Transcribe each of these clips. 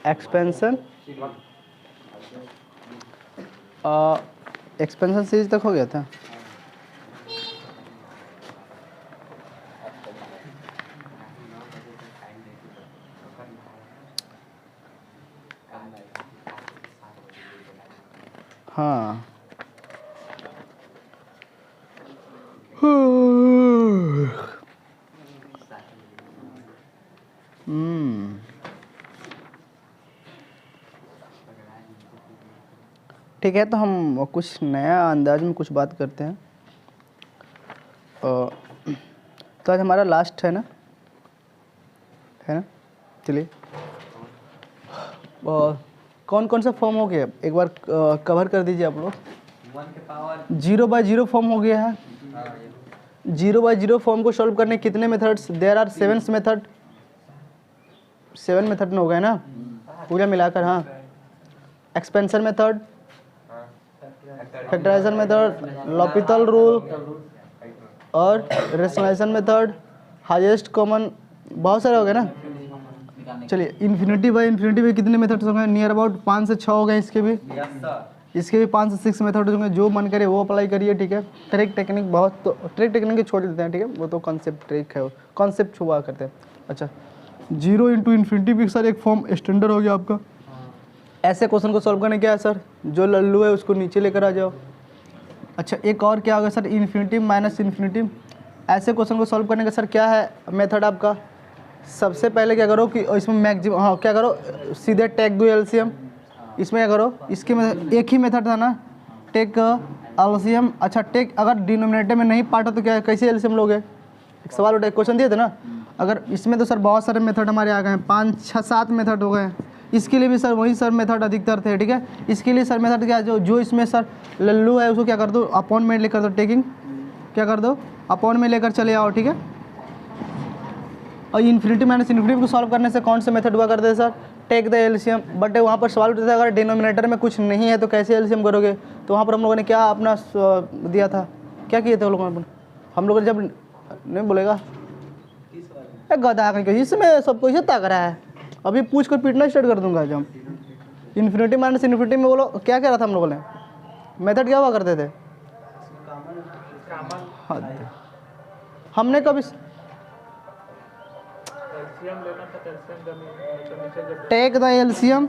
Expansion expansion series तक हो गया था। हाँ ठीक है, तो हम कुछ नया अंदाज में कुछ बात करते हैं। तो आज हमारा लास्ट है ना चलिए। कौन कौन सा फॉर्म हो गया एक बार कवर कर दीजिए आप लोग। 0/0 फॉर्म हो गया है। 0/0 फॉर्म को सॉल्व करने कितने methods? There are 7 method. 7 method में हो गए ना पूरा मिलाकर। हाँ, expansion method, factorization method, L'Hopital rule और रेशनलाइजेशन मेथड, हाईएस्ट कॉमन, बहुत सारे हो गए ना। चलिए, इन्फिनिटी बाय इन्फिनिटी में कितने मेथड्स होंगे? नियर अबाउट 5 से 6 हो गए। इसके भी 5 से 6 मेथड होंगे। जो मन करे वो अप्लाई करिए, ठीक है। ट्रिक टेक्निक बहुत, तो ट्रिक टेक्निक छोड़ देते हैं, ठीक है, वो तो कॉन्सेप्ट ट्रिक है, वो कॉन्सेप्ट हुआ करते हैं। अच्छा, 0 × इन्फिनिटी भी सर एक फॉर्म स्टैंडर्ड हो गया आपका। ऐसे क्वेश्चन को सॉल्व करने क्या है सर? जो लल्लू है उसको नीचे लेकर आ जाओ। अच्छा, एक और क्या होगा सर? Infinity minus infinity. ऐसे क्वेश्चन को सॉल्व करने का सर क्या है मेथड आपका? सबसे पहले क्या करो कि इसमें मैक्सिमम, हाँ क्या करो, सीधे टेक दो एलसीएम। इसमें क्या करो, इसके में एक ही मेथड था ना, टेक एलसीएम। अच्छा, टेक अगर डिनोमिनेटर में नहीं पार्ट हो तो क्या, कैसे एलसीएम लोगे? एक सवाल उठा, क्वेश्चन दिए थे ना। अगर इसमें तो सर बहुत सारे मेथड हमारे आ गए हैं, 5, 6, 7 मेथड हो गए हैं। इसके लिए भी सर वही सर मेथड अधिकतर थे, ठीक है। इसके लिए सर मेथड क्या, जो इसमें सर लल्लू है उसको क्या कर दो, अपॉन में लेकर दो, टेकिंग क्या कर दो, अपॉन में लेकर चले आओ, ठीक है। और इन्फिनिटी माइनस इन्फिनिटी को सॉल्व करने से कौन सा मेथड हुआ करते हैं sir? Take the LCM. But वहाँ पर सवाल उठता है अगर डिनोमिनेटर में कुछ नहीं है तो कैसे एलसीएम करोगे? तो वहाँ पर हम लोगों ने क्या अपना दिया था, क्या किए थे हम लोगों ने जब नहीं बोलेगा गधा कहीं इसमें सब कुछ तक रहा है। अभी पूछ कर पीटना स्टार्ट कर दूंगा। जब इन्फिनिटी माइनस इन्फिनिटी में बोलो क्या कह रहा था हम लोगों ने, मेथड क्या हुआ करते थे? हमने कभी टेक द एलसीएम,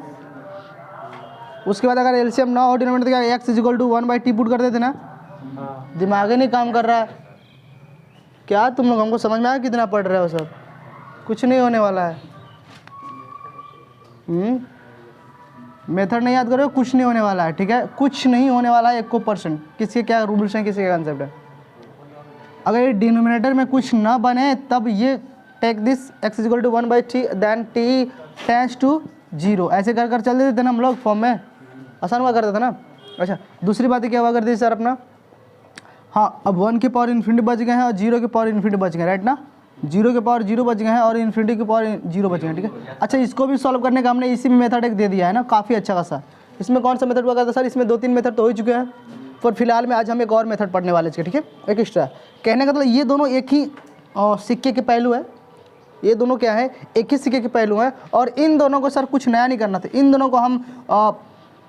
उसके बाद अगर एलसीएम ना हो डिनोमिनेटर तो क्या x = 1/t पुट कर देते ना। दिमाग ही नहीं काम कर रहा है क्या तुम लोग? हमको समझ में आया कितना पढ़ रहे हो सब? कुछ नहीं होने वाला है। मेथड नहीं याद करो, कुछ नहीं होने वाला है, ठीक है। कुछ नहीं होने वाला है 1%। किसके क्या रूल्स हैं, किसके कंसेप्ट है। अगर ये डिनोमिनेटर में कुछ ना बने तब ये take this x = 1/t then t tends to 0 ऐसे कर कर चल देते थे ना हम लोग फॉर्म में, आसान हुआ करता था ना। अच्छा, दूसरी बात क्या हुआ करती है सर अपना, हाँ अब 1 के पावर इन्फिनिटी बच गए हैं और 0 के पावर इन्फिनिटी बच गए, राइट ना। 0 के पावर 0 बच गए हैं और इन्फिनिटी के पावर 0 बच गए, ठीक है। अच्छा, इसको भी सॉल्व करने का हमने इसी में मेथड एक दे दिया है ना, काफ़ी अच्छा खासा। इसमें कौन सा मेथड हुआ करता सर? इसमें 2-3 मेथड तो हो चुके हैं, पर फिलहाल में आज हम एक और मेथड पढ़ने वाले थे, ठीक है, एक एक्स्ट्रा। कहने का मतलब ये दोनों एक ही सिक्के के पहलू है। ये दोनों क्या है, एक ही सिक्के के पहलू हैं और इन दोनों को सर कुछ नया नहीं करना था। इन दोनों को हम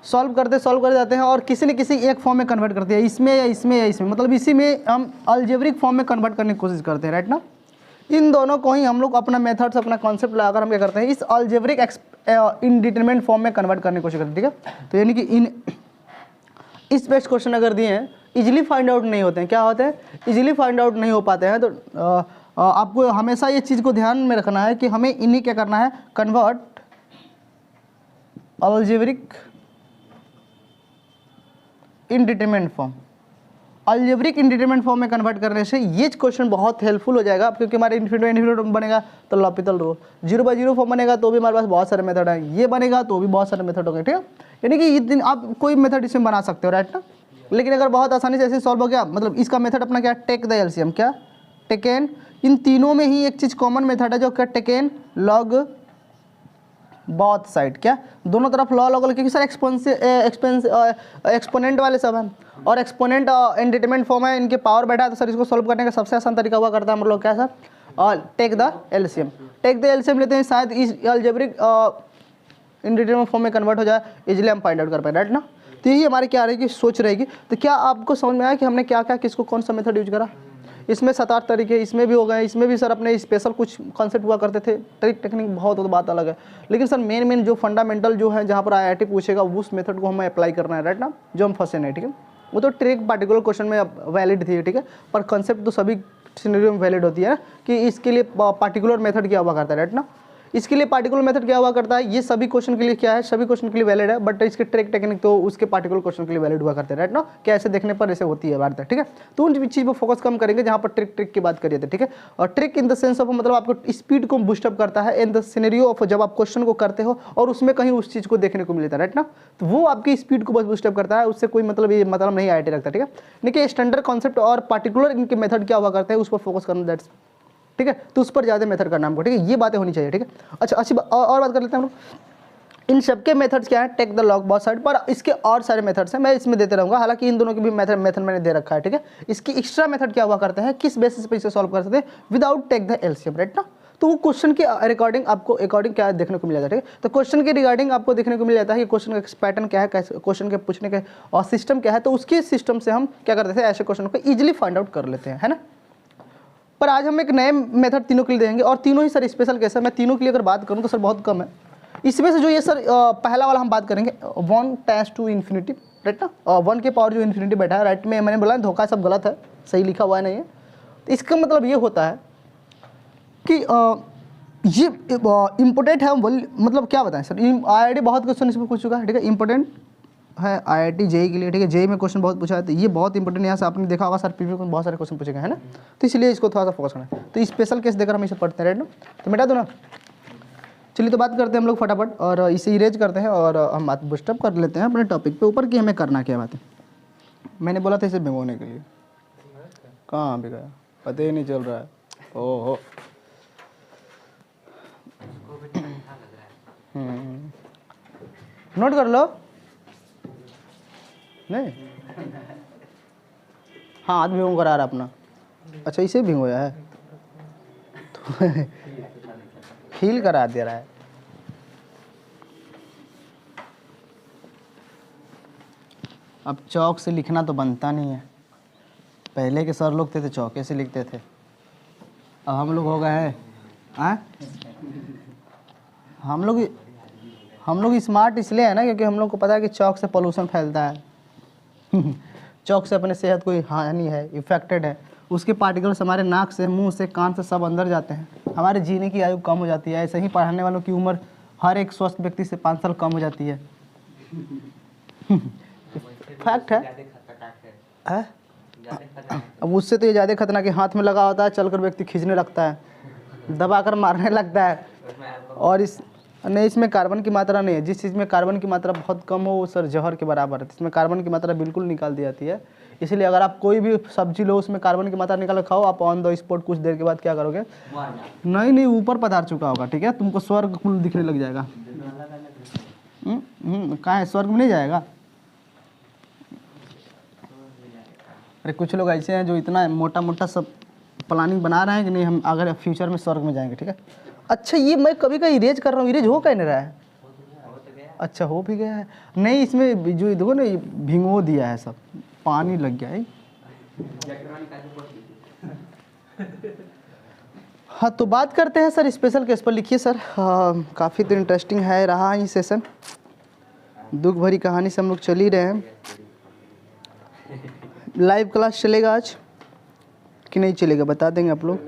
सॉल्व करते जाते हैं और किसी न किसी एक फॉर्म में कन्वर्ट करते हैं, इसमें या इसमें या इसमें, मतलब इसी में हम अलजेब्रिक फॉर्म में कन्वर्ट करने की कोशिश करते हैं, राइट ना। इन दोनों को ही हम लोग अपना मेथड्स, अपना कॉन्सेप्ट लगाकर हम क्या करते हैं, इस अलजेब्रिक इनडिटरमिनेट फॉर्म में कन्वर्ट करने की कोशिश करते हैं, ठीक है। तो यानी कि इस बेस्ट क्वेश्चन अगर दिए हैं, इजीली फाइंड आउट नहीं होते हैं, क्या होते हैं, इजीली फाइंड आउट नहीं हो पाते हैं। तो आपको हमेशा ये चीज़ को ध्यान में रखना है कि हमें इन्हीं क्या करना है, convert algebraic indeterminate form. Algebraic indeterminate form में कन्वर्ट करने से ये क्वेश्चन बहुत हेल्पफुल हो जाएगा, क्योंकि हमारे इन्फिनिटी बनेगा तो लॉपिथल रूल, 0/0 फॉर्म बनेगा तो भी हमारे पास बहुत सारे मेथड हैं, ये बनेगा तो भी बहुत सारे मेथड होंगे, ठीक है। यानी कि इस दिन आप कोई मेथड इसमें बना सकते हो, राइट ना। लेकिन अगर बहुत आसानी से ऐसे सॉल्व हो गया, मतलब इसका मेथड अपना क्या, टेक द एलसीएम, क्या टेकन। इन तीनों में ही एक चीज़ कॉमन मेथड है जो क्या, टेकन लॉग बोथ साइड, क्या दोनों तरफ लॉ लॉग, क्योंकि सर एक्सपोनेंट वाले सब हैं और एक्सपोनेंट इनडिटरमिनेट फॉर्म है, इनके पावर बैठा है, तो सर इसको सॉल्व करने का सबसे आसान तरीका हुआ करता है हम लोग क्या सर, और take the LCM. Take the LCM लेते हैं, शायद इस अलजेब्रिक इंडिटरमिनेट फॉर्म में कन्वर्ट हो जाए, इजीली हम फाइंड आउट कर पाए, राइट ना। तो यही हमारी क्या रहेगी, सोच रहेगी। तो क्या आपको समझ में आया कि हमने क्या क्या किसको कौन सा मेथड यूज करा। इसमें 7-8 तरीके इसमें भी हो गए, इसमें भी सर अपने स्पेशल कुछ कॉन्सेप्ट हुआ करते थे, ट्रिक टेक्निक बहुत हो तो बात अलग है, लेकिन सर मेन जो फंडामेंटल जो है जहाँ पर आईआईटी पूछेगा उस मेथड को हमें अप्लाई करना है, राइट ना, जो हम फंसे नहीं, ठीक है। वो तो ट्रिक पार्टिकुलर क्वेश्चन में वैलिड थी, ठीक है, पर कॉन्सेप्ट तो सभी सिनेरियो में वैलिड होती है ना, कि इसके लिए पार्टिकुलर मेथड क्या हुआ करता है, राइट ना। इसके लिए पार्टिकुलर मेथड क्या हुआ करता है, ये सभी क्वेश्चन के लिए क्या है, सभी क्वेश्चन के लिए वैलिड है, बट इसके ट्रिक टेक्निक तो उसके पार्टिकुलर क्वेश्चन के लिए वैलिड हुआ करते हैं, राइट ना। क्या ऐसे देखने पर ऐसे होती है बात है, ठीक है। तो उन चीज़ पर फोकस कम करेंगे जहाँ पर ट्रिक की बात करिए थे, ठीक है। और trick in the sense of मतलब आपको स्पीड को बूस्टअप करता है इन द सिनेरियो ऑफ जब आप क्वेश्चन को करते हो और उसमें कहीं उस चीज़ को देखने को मिलता है, राइट ना। तो वो आपकी स्पीड को बस बूस्टअप करता है, उससे कोई मतलब ये मतलब नहीं आईआईटी रखता, ठीक है। देखिए स्टैंडर्ड कॉन्सेप्ट और पार्टिकुलर इनके मेथड क्या हुआ करते हैं उस पर फोकस करना, दैट्स ठीक है। तो उस पर ज़्यादा मेथड करना हमको, ठीक है, ये बातें होनी चाहिए, ठीक है। अच्छा अच्छी और बात कर लेते हैं हम लोग। इन सबके मेथड्स क्या है, टेक द लॉग बहुत साइड पर, इसके और सारे मेथड्स हैं, मैं इसमें देते रहूँगा, हालांकि इन दोनों के भी मेथड मैंने दे रखा है, ठीक है। इसकी एक्स्ट्रा मेथड क्या हुआ करते हैं, किस बेसिस पे इसे सॉल्व कर सकते हैं without take the LCM, right ना। तो वो क्वेश्चन के रिकॉर्डिंग आपको अकॉर्डिंग क्या देखने को मिल जाता है, ठीक है। तो क्वेश्चन के रिगार्डिंग आपको देखने को मिल जाता है कि क्वेश्चन का पैटर्न क्या है, कैसे क्वेश्चन के पूछने के और सिस्टम क्या है, तो उसके सिस्टम से हम क्या करते थे, ऐसे क्वेश्चन को ईजिली फाइंड आउट कर लेते हैं, है ना। पर आज हम एक नए मेथड तीनों के लिए देंगे और तीनों ही सर स्पेशल केस है। मैं तीनों के लिए अगर बात करूं तो सर बहुत कम है। इसमें से जो ये सर पहला वाला हम बात करेंगे 1 टेंस टू इन्फिनिटी, राइट ना, 1 के पावर जो इन्फिनिटी बैठा है, राइट में मैंने बोला धोखा सब गलत है, सही लिखा हुआ है नहीं है। तो इसका मतलब ये होता है कि ये इम्पोर्टेंट है, मतलब क्या बताएं सर, आईआईटी बहुत क्वेश्चन इसमें पूछ चुका है, ठीक है, इंपॉर्टेंट है आईआईटी जेई के लिए, ठीक है। जेई में क्वेश्चन बहुत पूछा है, तो ये बहुत इंपॉर्टेंट, यहाँ से आपने देखा होगा सर पीवी को बहुत सारे क्वेश्चन पूछे गए हैं ना, तो इसलिए इसको थोड़ा सा फोकस करना है। तो स्पेशल केस देकर हम इसे पढ़ते हैं, राइट ना। तो मिटा दो ना, चलिए तो बात करते हैं हम लोग फटाफट और इसे इरेज करते हैं और हम बात बुस्टअप कर लेते हैं अपने टॉपिक पे ऊपर कि हमें करना क्या बात है। मैंने बोला था इसे भिगोने के लिए, कहाँ भी गया पता ही नहीं चल रहा है। ओहो नोट कर लो, नहीं हाँ हाथ भिगो करा रहा अपना, अच्छा इसे भिगोया है तो फील करा दे रहा है। अब चौक से लिखना तो बनता नहीं है, पहले के सर लोग थे तो चौके से लिखते थे, अब हम लोग हो गए हैं हम लोग स्मार्ट इसलिए है ना क्योंकि हम लोग को पता है कि चौक से पोल्यूशन फैलता है चौक से अपने सेहत कोई हानि है, इफेक्टेड है, उसके पार्टिकल्स हमारे नाक से, मुंह से, कान से सब अंदर जाते हैं, हमारे जीने की आयु कम हो जाती है। ऐसे ही पढ़ाने वालों की उम्र हर एक स्वस्थ व्यक्ति से 5 साल कम हो जाती है फैक्ट है। अब उससे तो ये ज़्यादा खतरनाक है, हाथ में लगा होता है, चलकर व्यक्ति खींचने लगता है, दबाकर मारने लगता है, और नहीं इसमें कार्बन की मात्रा नहीं है, जिस चीज़ में कार्बन की मात्रा बहुत कम हो वो सर जहर के बराबर है, इसमें कार्बन की मात्रा बिल्कुल निकाल दी जाती है। इसलिए अगर आप कोई भी सब्जी लो उसमें कार्बन की मात्रा निकाल खाओ, आप ऑन द स्पॉट कुछ देर के बाद क्या करोगे, नहीं ऊपर पधार चुका होगा, ठीक है, तुमको स्वर्ग कुल दिखने लग जाएगा। कहाँ है, स्वर्ग में नहीं जाएगा। अरे कुछ लोग ऐसे हैं जो इतना मोटा मोटा सब प्लानिंग बना रहे हैं कि नहीं हम अगर फ्यूचर में स्वर्ग में जाएंगे, ठीक है। अच्छा ये मैं कभी का इरेज कर रहा हूँ, इरेज हो कह नहीं रहा है, अच्छा हो भी गया है, नहीं इसमें जो देखो ना भिगो दिया है, सब पानी लग गया है। हाँ तो बात करते हैं सर स्पेशल केस पर, लिखिए सर। काफ़ी तो इंटरेस्टिंग है रहा ये सेशन, दुख भरी कहानी से हम लोग चल ही रहे हैं। लाइव क्लास चलेगा आज कि नहीं चलेगा बता देंगे आप लोग।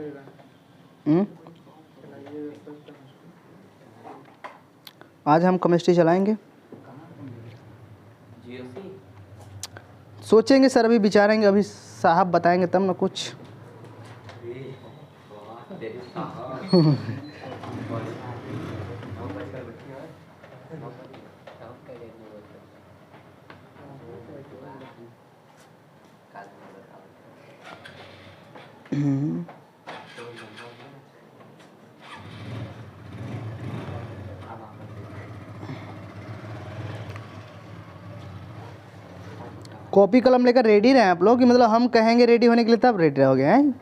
आज हम केमिस्ट्री चलाएंगे, सोचेंगे सर, अभी विचारेंगे, अभी साहब बताएंगे तब ना कुछ। कॉपी कलम लेकर रेडी रहे आप लोग, कि मतलब हम कहेंगे रेडी होने के लिए तब रेडी रहोगे हैं।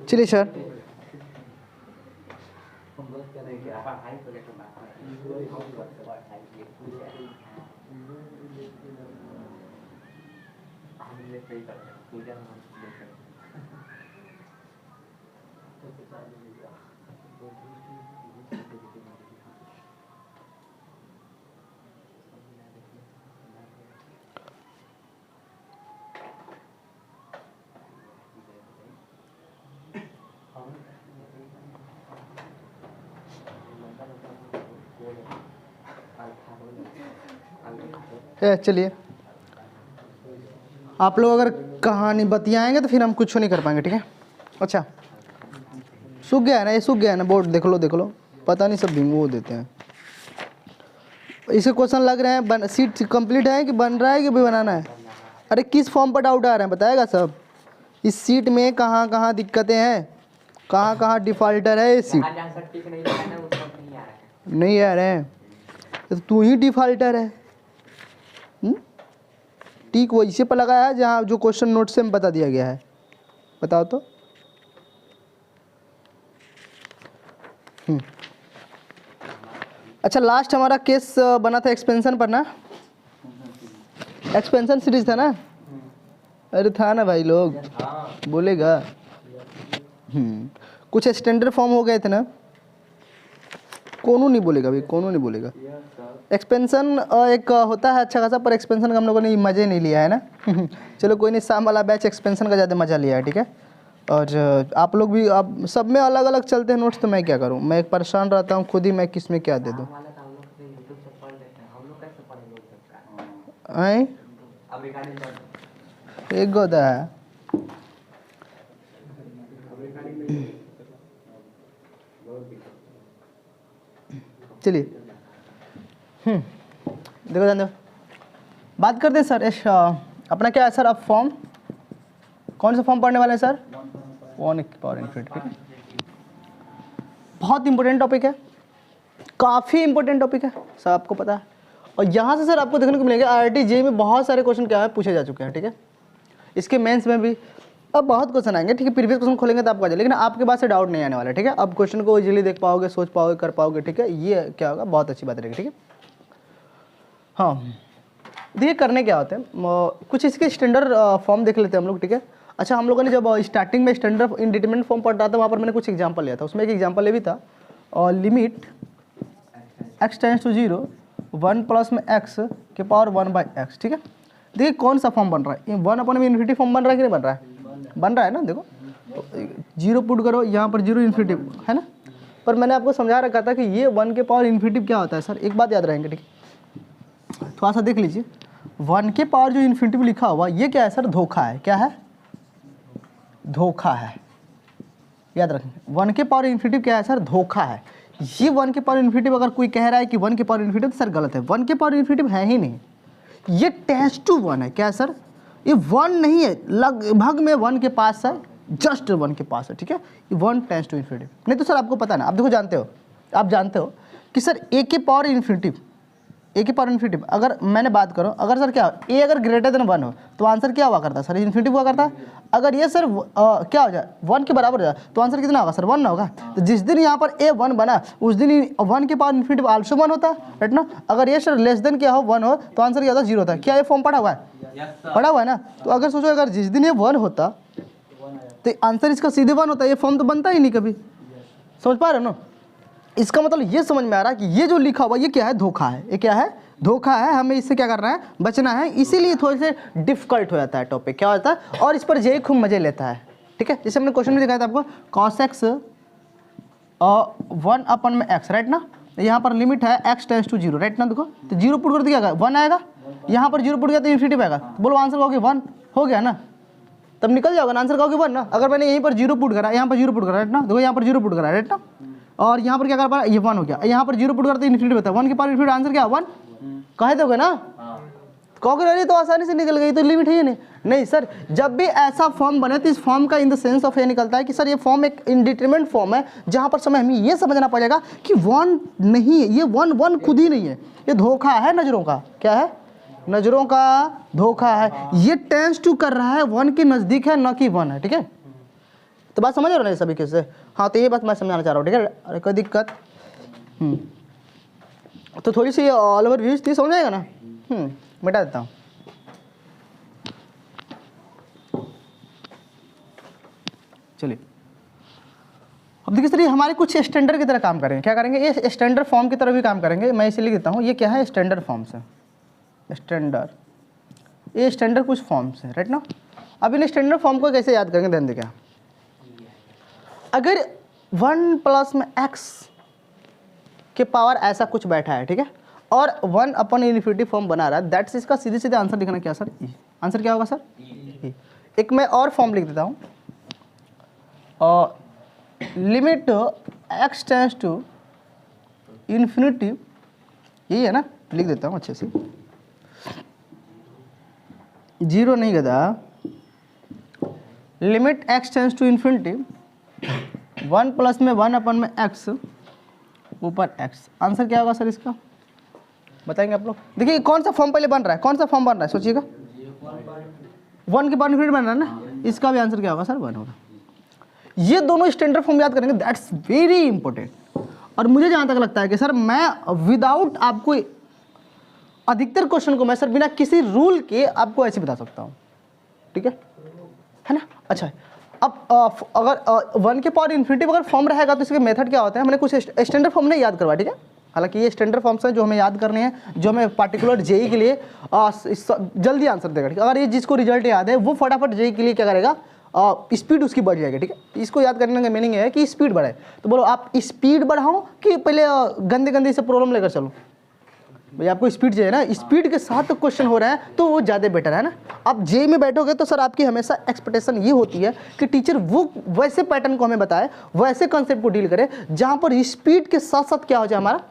चलिए सर, चलिए आप लोग अगर कहानी बतियाएंगे तो फिर हम कुछ नहीं कर पाएंगे, ठीक है। अच्छा, सूख गया है ना, ये सूख गया है ना बोर्ड, देख लो, पता नहीं सब भिंगो देते हैं। इसे क्वेश्चन लग रहे हैं सीट कंप्लीट है कि बन रहा है कि भी बनाना है? अरे किस फॉर्म पर डाउट आ रहे हैं बताएगा सब? इस सीट में कहाँ कहाँ दिक्कतें हैं, कहाँ कहाँ डिफॉल्टर है ये सीट? नहीं आ रहे हैं तो तू ही डिफॉल्टर है। टिक वैसे पर लगाया है जहाँ जो क्वेश्चन नोट से में बता दिया गया है, बताओ तो। अच्छा, लास्ट हमारा केस बना था एक्सपेंशन पर ना, एक्सपेंशन सीरीज था ना? अरे था ना भाई, लोग बोलेगा। कुछ स्टैंडर्ड फॉर्म हो गए थे ना, कोनो नहीं बोलेगा भाई, कोनो नहीं बोलेगा। एक्सपेंशन एक होता है अच्छा खासा, पर एक्सपेंशन का हम लोगों ने मज़े नहीं लिया है ना। चलो कोई नहीं, शाम वाला बैच एक्सपेंशन का ज़्यादा मज़ा लिया है, ठीक है। और आप लोग भी, आप सब में अलग अलग चलते हैं नोट्स, तो मैं क्या करूं, मैं एक परेशान रहता हूं खुद ही, मैं किस में क्या दे दूं। एक गोदा है। चलिए देखो जान दो, बात करते हैं सर। अपना क्या है सर, अब फॉर्म कौन सा फॉर्म पढ़ने वाले हैं सर? 1 पावर इन्फिनिटी, ठीक है। बहुत इंपॉर्टेंट टॉपिक है, काफ़ी इंपॉर्टेंट टॉपिक है, सब आपको पता है। और यहाँ से सर आपको देखने को मिलेगा IIT JEE में बहुत सारे क्वेश्चन क्या है पूछे जा चुके हैं, ठीक है। इसके मेंस में भी अब बहुत क्वेश्चन आएंगे, ठीक है। प्रीवियस क्वेश्चन खोलेंगे तो आपको आ जाए, लेकिन आपके पास से डाउट नहीं आने वाला, ठीक है। अब क्वेश्चन को इजीली देख पाओगे, सोच पाओगे, कर पाओगे, ठीक है। ये क्या होगा, बहुत अच्छी बात रहेगी, ठीक है। हाँ देखिए, करने क्या होते हैं, कुछ इसके स्टैंडर्ड फॉर्म देख लेते हैं हम लोग, ठीक है। अच्छा, हम लोगों ने जब स्टार्टिंग में स्टैंडर्ड इंडिटरमिनेट फॉर्म पढ़ रहा था, वहाँ पर मैंने कुछ एग्जांपल लिया था, उसमें एक एग्जांपल ये भी था, और limit x tends to 0 1 plus में x के पावर 1/x, ठीक है। देखिए कौन सा फॉर्म बन रहा है, 1/∞ फॉर्म बन रहा है कि नहीं बन रहा है? बन रहा है ना। देखो तो 0 पुट करो, यहाँ पर 0 इन्फिनिटी है ना। पर मैंने आपको समझा रखा था कि ये 1 के पावर इन्फिनिटी क्या होता है सर, एक बात याद रहेंगे, ठीक है। थोड़ा सा देख लीजिए, 1 के पावर जो इन्फिनिटी लिखा हुआ ये क्या है सर? धोखा है। क्या है? धोखा है, याद रखें। 1 के पावर इन्फिनिटी क्या है सर? धोखा है। ये 1 के पावर इन्फिनिटी अगर कोई कह रहा है कि 1 के पावर इन्फिनिटी, तो सर गलत है। 1 के पावर इन्फिनिटी है ही नहीं, ये टेंड्स टू 1 है। क्या है सर? ये 1 नहीं है, लगभग में 1 के पास है, जस्ट 1 के पास है, ठीक है। ये 1 टेंड्स टू इन्फिनिटी। नहीं तो सर आपको पता ना, आप देखो जानते हो, आप जानते हो कि सर a के पावर इन्फिनिटी, a के पावर इन्फिनिटी, अगर मैंने बात करूं, अगर सर क्या a अगर ग्रेटर देन 1 हो तो आंसर क्या हुआ करता है सर? इन्फिनिटी हुआ करता है। अगर ये सर क्या हो जाए, 1 के बराबर हो जाए, तो आंसर कितना होगा सर? 1 ना होगा। तो जिस दिन यहाँ पर a 1 बना, उस दिन 1 के पावर इन्फिनिटी आल्सो 1 होता है, राइट ना। अगर ये सर लेस देन क्या हो, 1 हो, तो आंसर क्या होता है? 0 होता है। क्या ये फॉर्म पढ़ा हुआ है? पढ़ा हुआ है ना। तो अगर सोचो, अगर जिस दिन ये 1 होता तो आंसर इसका सीधे 1 होता है, ये फॉर्म तो बनता ही नहीं कभी। समझ पा रहे हो ना? इसका मतलब ये समझ में आ रहा है कि ये जो लिखा हुआ ये क्या है? धोखा है। ये क्या है? धोखा है। हमें इससे क्या करना है? बचना है। इसीलिए थोड़े से डिफिकल्ट हो जाता है टॉपिक, क्या होता है, और इस पर जे खूब मजे लेता है, ठीक है। जैसे हमने क्वेश्चन में दिखाया था आपको, cos x 1/x, राइट ना। यहाँ पर लिमिट है x टेंड्स टू 0, राइट ना। देखो तो 0 पुट कर दिया, 1 आएगा। यहाँ पर 0 पुट गया तो इन्फिनिटी आएगा, तो बोलो आंसर होगी 1। हो गया ना, तब निकल जाओगे ना, आंसर कहोगे 1 ना। अगर मैंने यहीं पर 0 पुट करा, यहाँ पर 0 पुट करा, राइट ना, देखो यहाँ पर 0 पुट करा, राइट ना, और यहाँ पर क्या कर पा, ये 1 हो गया, यहाँ पर 0 पुट करते इन्फिनिटी बता, 1 के पावर इन्फिनिटी, आंसर क्या 1 कहे दोगे ना, कहोगे अरे तो आसानी से निकल गई, तो लिमिट है नहीं। नहीं सर, जब भी ऐसा फॉर्म बने तो इस फॉर्म का इन द सेंस ऑफ ये निकलता है कि सर ये फॉर्म एक इंडिटरमिनेट फॉर्म है, जहां पर समय हमें ये समझना पड़ेगा कि 1 नहीं है, ये 1 खुद ही नहीं है, ये धोखा है नजरों का। क्या है? नजरों का धोखा है। ये टेंस टू कर रहा है 1 के नजदीक है, न कि 1 है। ठीक है, तो बात समझ रहे हो ना सभी कैसे? हाँ, तो ये बात मैं समझाना चाह रहा हूँ। ठीक है, अरे कोई दिक्कत? तो थोड़ी सी ऑल ओवर व्यूज थी, समझ आएगा ना? मिटा देता हूँ। चलिए, अब देखिए सर, ये हमारे कुछ स्टैंडर्ड की तरह काम करेंगे। क्या करेंगे? ये स्टैंडर्ड फॉर्म की तरह भी काम करेंगे। मैं इसे लिख देता हूँ, ये क्या है? स्टैंडर्ड फॉर्म्स है। स्टैंडर्ड, ये स्टैंडर्ड कुछ फॉर्म्स है, राइट ना। अब इन स्टैंडर्ड फॉर्म को कैसे याद करेंगे? ध्यान देखिए, अगर 1 प्लस में x के पावर ऐसा कुछ बैठा है, ठीक है, और 1 अपॉन इन्फिनिटी फॉर्म बना रहा है, दैट्स इसका सीधे सीधे आंसर लिखना क्या सर? ई। आंसर क्या होगा सर? ई। एक मैं और फॉर्म लिख देता हूँ, limit x tends to infinity, यही है ना, लिख देता हूँ अच्छे से, 0 नहीं गदा, limit x tends to infinity 1 plus में 1 अपन में x ऊपर x। आंसर क्या होगा सर इसका? बताएंगे आप लोग। देखिए कौन सा फॉर्म पहले बन रहा है, कौन सा फॉर्म बन रहा है, सोचिएगा। 1 के पावर इन्फिनिटी बन रहा है ना, इसका भी आंसर क्या होगा सर? 1 होगा। ये दोनों स्टैंडर्ड फॉर्म याद करेंगे, दैट्स वेरी इंपॉर्टेंट। और मुझे जहां तक लगता है कि सर मैं विदाउट आपको अधिकतर क्वेश्चन को मैं सर बिना किसी रूल के आपको ऐसे बता सकता हूँ। ठीक है ना? अच्छा, अब अगर 1 के पावर इन्फिनिटी अगर फॉर्म रहेगा तो इसके मेथड क्या होता है? हमने कुछ स्टैंडर्ड फॉर्म नहीं याद करवा। ठीक है, हालांकि ये स्टैंडर्ड फॉर्म्स हैं जो हमें याद करने हैं, जो हमें पार्टिकुलर जेई के लिए जल्दी आंसर देगा। ठीक है, अगर ये जिसको रिजल्ट याद है वो फटाफट जेई के लिए क्या करेगा, स्पीड उसकी बढ़ जाएगी। ठीक है, इसको याद करने का मीनिंग है कि स्पीड बढ़े। तो बोलो आप स्पीड बढ़ाओ कि पहले गंदे गंदे से प्रॉब्लम लेकर चलो? भाई आपको स्पीड चाहिए ना, स्पीड के साथ क्वेश्चन हो रहा है तो वो ज़्यादा बेटर है ना। आप जे में बैठोगे तो सर आपकी हमेशा एक्सपेक्टेशन ये होती है कि टीचर वो वैसे पैटर्न को हमें बताए, वैसे कॉन्सेप्ट को डील करे जहाँ पर स्पीड के साथ साथ क्या हो जाए, हमारा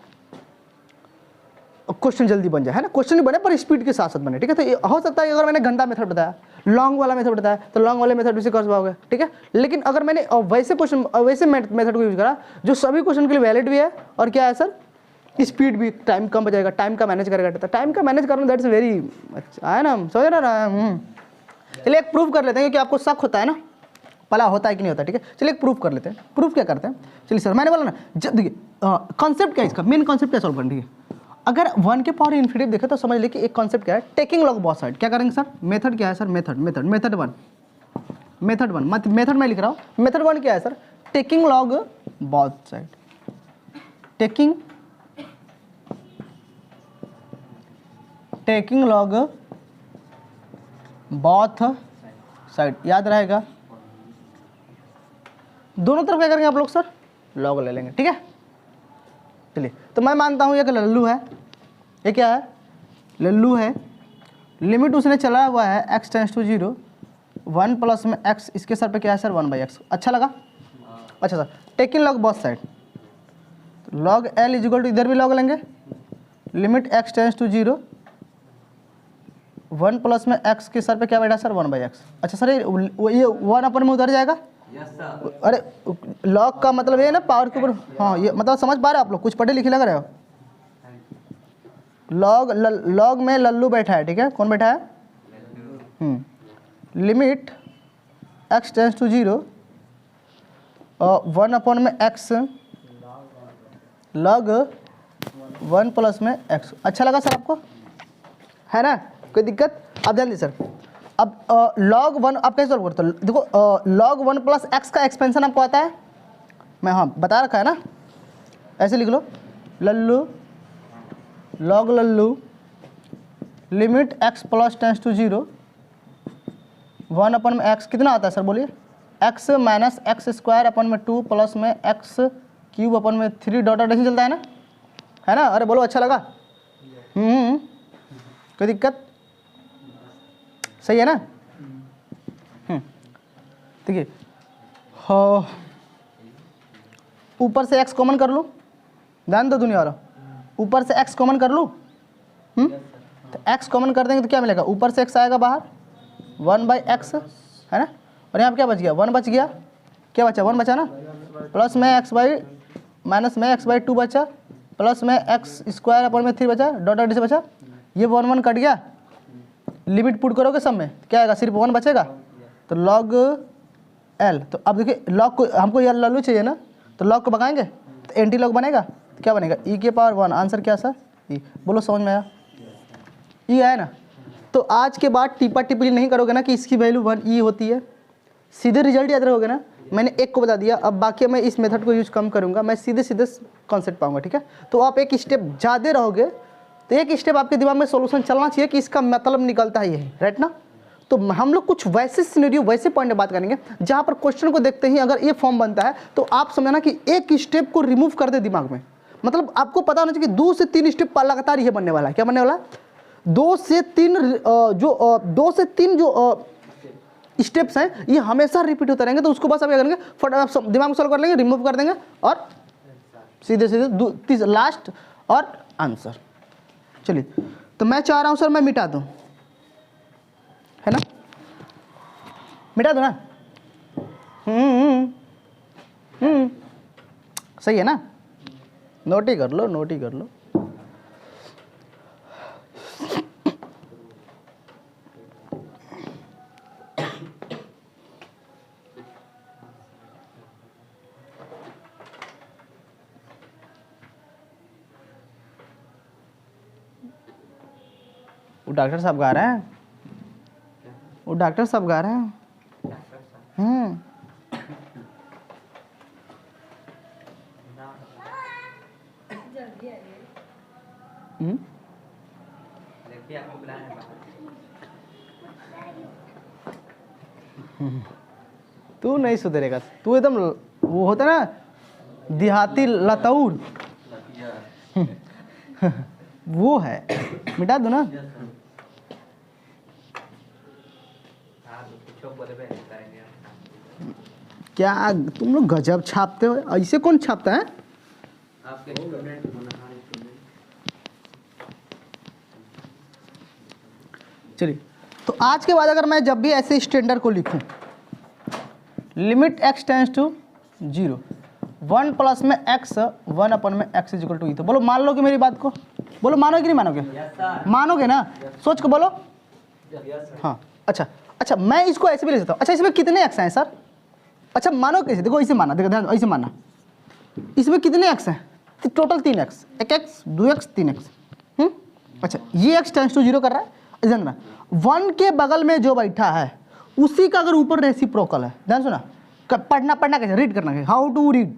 क्वेश्चन जल्दी बन जाए, है ना। क्वेश्चन नहीं बने पर स्पीड के साथ साथ बने। ठीक है, तो ये हो सकता है अगर मैंने गंदा मेथड बताया, लॉन्ग वाला मेथड बताया, तो लॉन्ग वाले मेथड भी कर पाओगे। ठीक है, लेकिन अगर मैंने वैसे क्वेश्चन वैसे मेथड को यूज करा जो सभी क्वेश्चन के लिए वैलिड भी है और क्या है सर, स्पीड भी, टाइम कम बचाएगा, टाइम का मैनेज करेगा। तो टाइम का मैनेज करना दैट्स वेरी अच्छा है ना, समझ रहा है। चलिए एक प्रूफ कर लेते हैं, क्योंकि आपको शक होता है ना भला होता है कि नहीं होता। ठीक है, चलिए एक प्रूफ कर लेते हैं। प्रूफ क्या करते हैं? चलिए सर, मैंने बोला ना, देखिए कॉन्सेप्ट क्या है इसका, मेन कॉन्सेप्ट क्या सॉल्व करना है। अगर 1 के पावर इन्फिनिटी देखे तो समझ लीजिए कि एक कॉन्सेप्ट क्या है, टेकिंग लॉग बोथ साइड। क्या करेंगे सर? मेथड क्या है सर? मेथड मैं लिख रहा हूँ। मेथड 1 क्या है sir? Taking log both side. Taking log both side, याद रहेगा। दोनों तरफ क्या करेंगे आप लोग सर? लॉग ले लेंगे। ठीक है, चलिए तो मैं मानता हूं ये कि लल्लू है, ये क्या है? लल्लू है। लिमिट उसने चला हुआ है x टेंस टू 0, 1 प्लस में x, इसके सर पे क्या है सर? 1/x। अच्छा लगा? अच्छा sir, taking log both side, log l is equal to, इधर भी लॉग लेंगे, limit x tends to 0, 1 plus में x के सर पे क्या बैठा सर? 1/x। अच्छा सर, ये 1 अपन में उधर जाएगा। अरे लॉग का मतलब ये है ना पावर के ऊपर, हाँ ये मतलब समझ पा रहे हो आप लोग, कुछ पढ़े लिखे लग रहे हो। लॉग में लल्लू बैठा है। ठीक है, कौन बैठा है? Limit x tends to 0, 1 upon में x, लॉग 1 प्लस में x। अच्छा लगा सर आपको, है ना? कोई दिक्कत? अब ध्यान दीजिए सर, अब log 1 आप कैसे सॉल्व करते हो? देखो log 1 प्लस x का एक्सपेंशन आपको आता है, मैं हाँ बता रखा है ना, ऐसे लिख लो, लल्लू log लल्लू limit x plus tends to 0, 1 अपन में x कितना आता है सर बोलिए? x माइनस एक्स स्क्वायर अपन में 2 प्लस में x क्यूब अपन में 3 डॉट ऐसे चलता है ना, है ना? अरे बोलो अच्छा लगा? कोई दिक्कत? सही है ना? देखिए हाँ, ऊपर से x कॉमन कर लूँ, ध्यान दो दुनिया वाला, ऊपर से x कॉमन कर लूँ, तो x कॉमन कर देंगे तो क्या मिलेगा, ऊपर से x आएगा बाहर 1/x है ना, और यहाँ पे क्या बच गया 1 बच गया, क्या बचा 1 बचा ना, प्लस में x बाई माइनस में x/2 बचा, प्लस में x² अपन में 3 बचा, डॉट डॉट से बचा, ये 1 कट गया, लिमिट पुट करोगे सब में क्या आएगा, सिर्फ 1 बचेगा, तो log l। तो अब देखिए log को हमको ये लॉग चाहिए ना, तो log को भगाएंगे तो एंटी लॉग बनेगा, तो क्या बनेगा e⁻1। आंसर क्या सर e, बोलो समझ में आया, e आया ना। तो आज के बाद टिप्पा टिप्पणी नहीं करोगे ना कि इसकी वैल्यू 1 e होती है, सीधे रिजल्ट याद रहोगे ना। मैंने एक को बता दिया, अब बाकी मैं इस मेथड को यूज कम करूंगा, मैं सीधे सीधे कॉन्सेप्ट पाऊंगा, ठीक है। तो आप एक स्टेप ज़्यादा रहोगे तो एक स्टेप आपके दिमाग में सॉल्यूशन चलना चाहिए कि इसका मतलब निकलता है यही, राइट ना। तो हम लोग कुछ वैसे सिनेरियो वैसे पॉइंट बात करेंगे जहाँ पर क्वेश्चन को देखते ही अगर ये फॉर्म बनता है तो आप समझना कि एक स्टेप को रिमूव कर दे दिमाग में, मतलब आपको पता होना चाहिए कि 2 से 3 स्टेप लगातार ये बनने वाला है। क्या बनने वाला है, 2 से 3 जो स्टेप्स हैं ये हमेशा रिपीट होते रहेंगे। तो उसको बस आप क्या करेंगे, फटाफट दिमाग में सॉल्व कर लेंगे, रिमूव कर देंगे और सीधे सीधे लास्ट और आंसर। चलिए तो मैं चाह रहा हूं सर मैं मिटा दूं, है ना, मिटा दो ना, सही है ना, नोट ही कर लो, नोट ही कर लो। वो डॉक्टर साहब गा रहे हैं, वो डॉक्टर साहब गा रहे हैं। तू नहीं सुधरेगा, तू एकदम वो होता ना देहाती लतौर वो है, मिटा दो ना। क्या तुम लोग गजब छापते हो, ऐसे कौन छापता है। चलिए तो आज के बाद अगर मैं जब भी ऐसे स्टैंडर्ड को लिखूं, limit x tends to 0, 1 plus में x 1 अपन में x is equal to e, तो बोलो मान लो कि मेरी बात को, बोलो मानोगे कि नहीं मानोगे, मानोगे ना, सोच के बोलो। हाँ अच्छा मैं इसको ऐसे भी लिख सकता हूँ। अच्छा इसमें कितने x हैं सर, अच्छा मानो कैसे, देखो इसे माना, देखो ध्यान ऐसे मानना, इसमें कितने x हैं, तो total 3x, 1x 2x 3x। अच्छा ये x टेंड्स टू 0 कर रहा है, ध्यान देना 1 के बगल में जो बैठा है उसी का अगर ऊपर रेसिप्रोकल है, ध्यान सुना, पढ़ना कैसे, रीड करना है, हाउ टू रीड।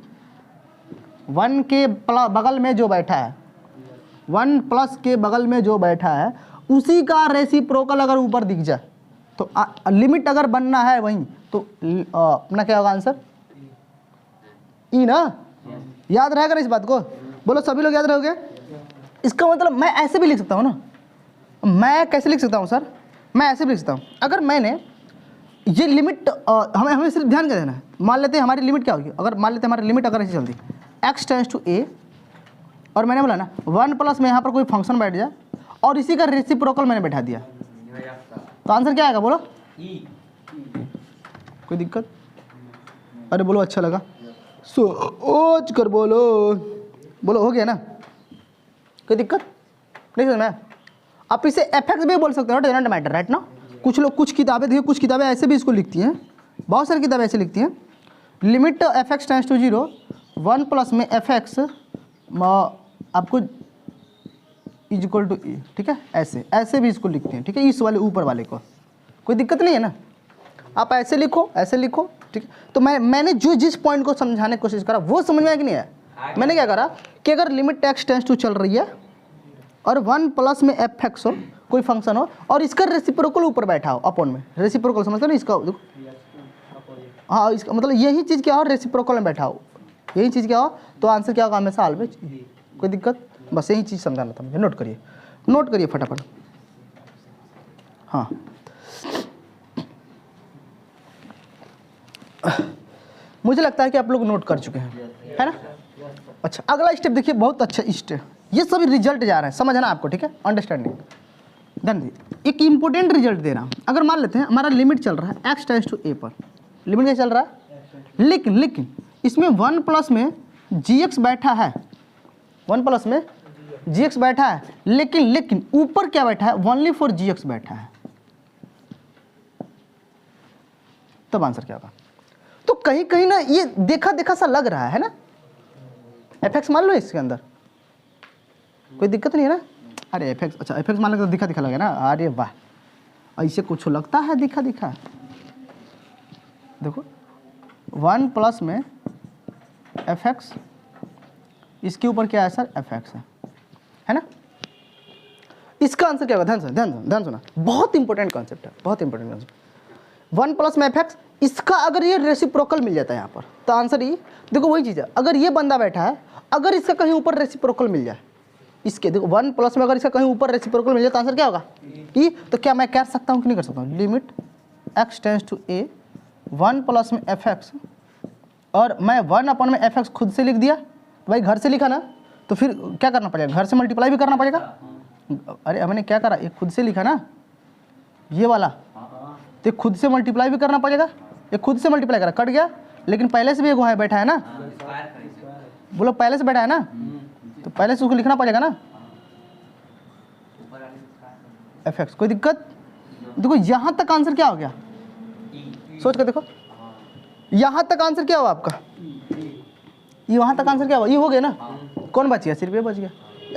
1 के बगल में जो बैठा है, 1 प्लस के बगल में जो बैठा है उसी का रेसिप्रोकल अगर ऊपर दिख जाए तो लिमिट अगर बनना है वहीं तो अपना क्या होगा आंसर, ई ना। याद रहेगा ना इस बात को, बोलो सभी लोग याद रहोगे। इसका मतलब मैं ऐसे भी लिख सकता हूँ ना, मैं कैसे लिख सकता हूँ सर, मैं ऐसे भी लिख सकता हूँ, अगर मैंने ये लिमिट हमें सिर्फ ध्यान क्या देना है, मान लेते हैं हमारी लिमिट क्या होगी, अगर मान लेते हैं हमारी लिमिट अगर ऐसी चलती x टेंड्स टू a, और मैंने बोला ना 1 प्लस में यहाँ पर कोई फंक्शन बैठ जाए और इसी का रेसिप्रोकल मैंने बैठा दिया, तो आंसर क्या आएगा बोलो, कोई दिक्कत, अरे बोलो अच्छा लगा, सोच कर बोलो, बोलो हो गया ना, कोई दिक्कत नहीं समझ में। आप इसे fx भी बोल सकते हो, डजंट मैटर, राइट ना। कुछ लोग कुछ किताबें देखिए, कुछ किताबें ऐसे भी इसको लिखती हैं, बहुत सारी किताबें ऐसे लिखती हैं, limit fx tends to 0, 1 plus में fx आपको इज इक्वल टू e, ठीक है, ऐसे भी इसको लिखते हैं, ठीक है, इस वाले ऊपर वाले को, कोई दिक्कत नहीं है ना। आप ऐसे लिखो, ऐसे लिखो, ठीक है। तो मैंने जो जिस पॉइंट को समझाने की कोशिश करा वो समझ में आया कि नहीं है। मैंने क्या करा कि अगर लिमिट x टेंड्स टू चल रही है और 1 प्लस में fx हो, कोई फंक्शन हो और इसका रेसिप्रोकल ऊपर बैठा हो अपॉन में, रेसिप्रोकल समझते हो ना इसका, हाँ इसका मतलब यही चीज़ क्या हो, रेसिप्रोकल में बैठा हो, यही चीज़ क्या हो, तो आंसर क्या होगा हमेशा ऑलवेज, कोई दिक्कत, बस यही चीज़ समझाना था मुझे, नोट करिए फटाफट। हाँ मुझे लगता है कि आप लोग नोट कर चुके हैं, है ना। अच्छा, अगला स्टेप देखिए, बहुत अच्छा स्टेप, ये सभी रिजल्ट जा रहे हैं, समझना आपको, ठीक है, अंडरस्टैंडिंग। देन एक इंपॉर्टेंट रिजल्ट दे रहा हूँ। अगर मान लेते हैं हमारा लिमिट चल रहा है x टेंड्स टू a पर, लिमिट क्या चल रहा है, लेकिन इसमें 1 प्लस में gx बैठा है, 1 प्लस में gx बैठा है, लेकिन ऊपर क्या बैठा है, ओनली फॉर gx बैठा है, तब आंसर क्या होगा। तो कहीं कहीं ना ये देखा देखा सा लग रहा है ना, fx मान लो इसके अंदर, कोई दिक्कत नहीं है ना। अरे fx, अच्छा fx मान लो तो दिखा दिखा लगे ना, अरे वाह, ऐसे कुछ लगता है दिखा दिखा। देखो 1 प्लस में fx, इसके ऊपर क्या है सर, fx है ना। इसका आंसर क्या होगा, ध्यान सुना, बहुत इंपॉर्टेंट कॉन्सेप्ट है, बहुत इंपॉर्टेंट कॉन्सेप्ट। 1 प्लस में fx, इसका अगर ये रेसिप्रोकल मिल जाता है यहाँ पर, तो आंसर ये, देखो वही चीज़ है, अगर ये बंदा बैठा है, अगर इसका कहीं ऊपर रेसिप्रोकल मिल जाए, इसके देखो 1 प्लस में अगर इसका कहीं ऊपर रेसिप्रोकल मिल जाए तो आंसर क्या होगा, ई। तो क्या मैं कर सकता हूँ कि नहीं कर सकता हूँ, limit x tends to a 1 plus में fx, और मैं 1 अपन में fx खुद से लिख दिया, भाई घर से लिखा ना, तो फिर क्या करना पड़ेगा, घर से मल्टीप्लाई भी करना पड़ेगा। अरे हमने क्या करा, ये खुद से लिखा ना, ये वाला, तो खुद से मल्टीप्लाई भी करना पड़ेगा, ये खुद से मल्टीप्लाई करा, कट गया, लेकिन पहले से भी एगो है बैठा है ना, बोलो पहले से बैठा है ना, तो पहले से उसको लिखना पड़ेगा ना fx, कोई दिक्कत। देखो यहाँ तक आंसर क्या हो गया, सोच कर देखो, यहाँ तक आंसर क्या हुआ आपका, ये वहाँ तक आंसर क्या हुआ, ये हो गया ना, कौन बच गया, सिर्फ ये बच गया।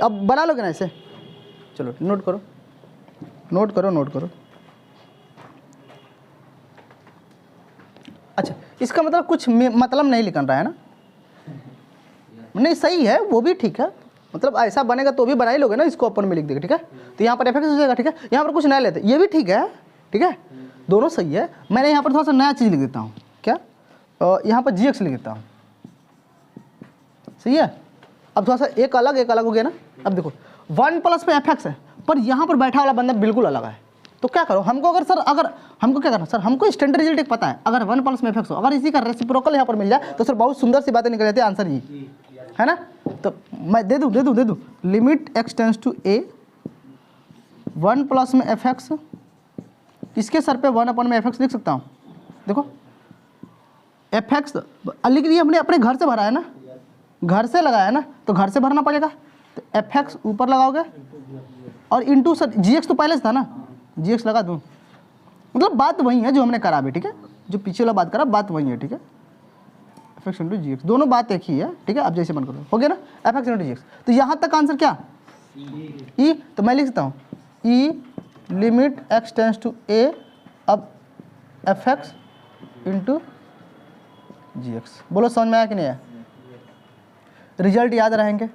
अब बना लोगे ना ऐसे, चलो नोट करो नोट करो नोट करो। अच्छा, इसका मतलब कुछ मतलब नहीं लिखना रहा है ना, नहीं सही है, वो भी ठीक है, मतलब ऐसा बनेगा तो भी बना ही लोगे ना, इसको अपन में लिख देगा, ठीक है। तो यहाँ पर fx हो जाएगा, ठीक है, यहाँ पर कुछ नया लेते, ये भी ठीक है, ठीक है, दोनों सही है। मैंने यहाँ पर थोड़ा सा नया चीज़ लिख देता हूँ, क्या, यहाँ पर gx लिख देता हूँ, सही है। अब थोड़ा सा एक अलग हो गया ना। अब देखो 1 प्लस में fx है, पर यहाँ पर बैठा वाला बंदा बिल्कुल अलग है, तो क्या करो, हमको अगर हमको क्या करना सर, हमको स्टैंडर्ड रिजल्ट एक पता है, अगर 1 प्लस में fx हो, अगर इसी का रेसिप्रोकल यहाँ पर मिल जाए तो सर बहुत सुंदर सी बातें निकल जाती है, आंसर ये है ना। तो मैं दे दूँ limit x tends to a 1 plus में fx, इसके सर पे 1 अपन में fx लिख सकता हूँ। देखो fx लिख दिया हमने, अपने घर से भरा है ना, घर से लगाया ना, तो घर से भरना पड़ेगा, तो fx ऊपर लगाओगे और इंटू सर gx तो पहले से था ना, gx लगा दूँ, मतलब बात वही है जो हमने करा भी, ठीक है, जो पीछे वाला बात करा बात वही है, ठीक है, fx इंटू gx, दोनों बात एक ही है, ठीक है। अब जैसे मन करो, हो गया ना, fx इंटू gx, तो यहाँ तक आंसर क्या, ई, तो मैं लिख सकता हूँ ई limit x tends to a, अब fx इंटू gx, बोलो समझ में आया कि नहीं आया, रिजल्ट याद रहेंगे।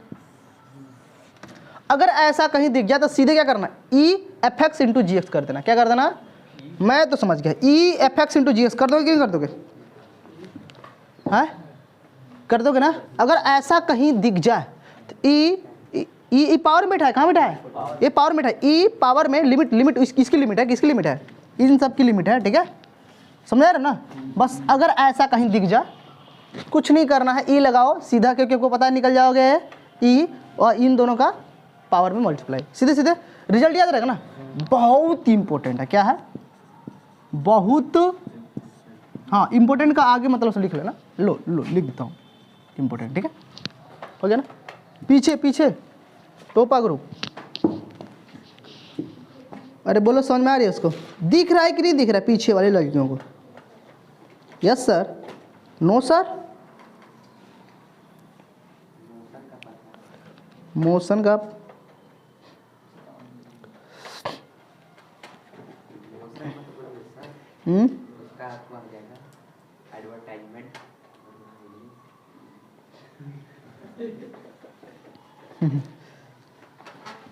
अगर ऐसा कहीं दिख जाए तो सीधे क्या करना, ई fx इंटू gx कर देना, क्या कर देना, मैं तो समझ गया, ई fx इंटू gx कर दोगे कि नहीं कर दोगे, है कर दोगे ना। अगर ऐसा कहीं दिख जाए तो ई पावर में है, कहाँ में है, ये पावर में है, ई पावर में लिमिट इसकी लिमिट है, किसकी लिमिट है, इन सब की लिमिट है, ठीक है, समझ रहे ना। बस अगर ऐसा कहीं दिख जाए, कुछ नहीं करना है, ई लगाओ सीधा, क्योंकि आपको पता है निकल जाओगे ई और इन दोनों का पावर में मल्टीप्लाई, सीधे सीधे रिजल्ट याद रहेगा ना। बहुत इंपॉर्टेंट है, क्या है, बहुत, हाँ इंपॉर्टेंट का आगे मतलब से लिख लेना, लो लिख देता हूँ इंपॉर्टेंट, ठीक है, हो गया ना। पीछे टोपा ग्रुप, अरे बोलो समझ में आ रही है उसको, दिख रहा है कि नहीं दिख रहा है पीछे वाली लड़कियों को, yes sir, no sir, motion का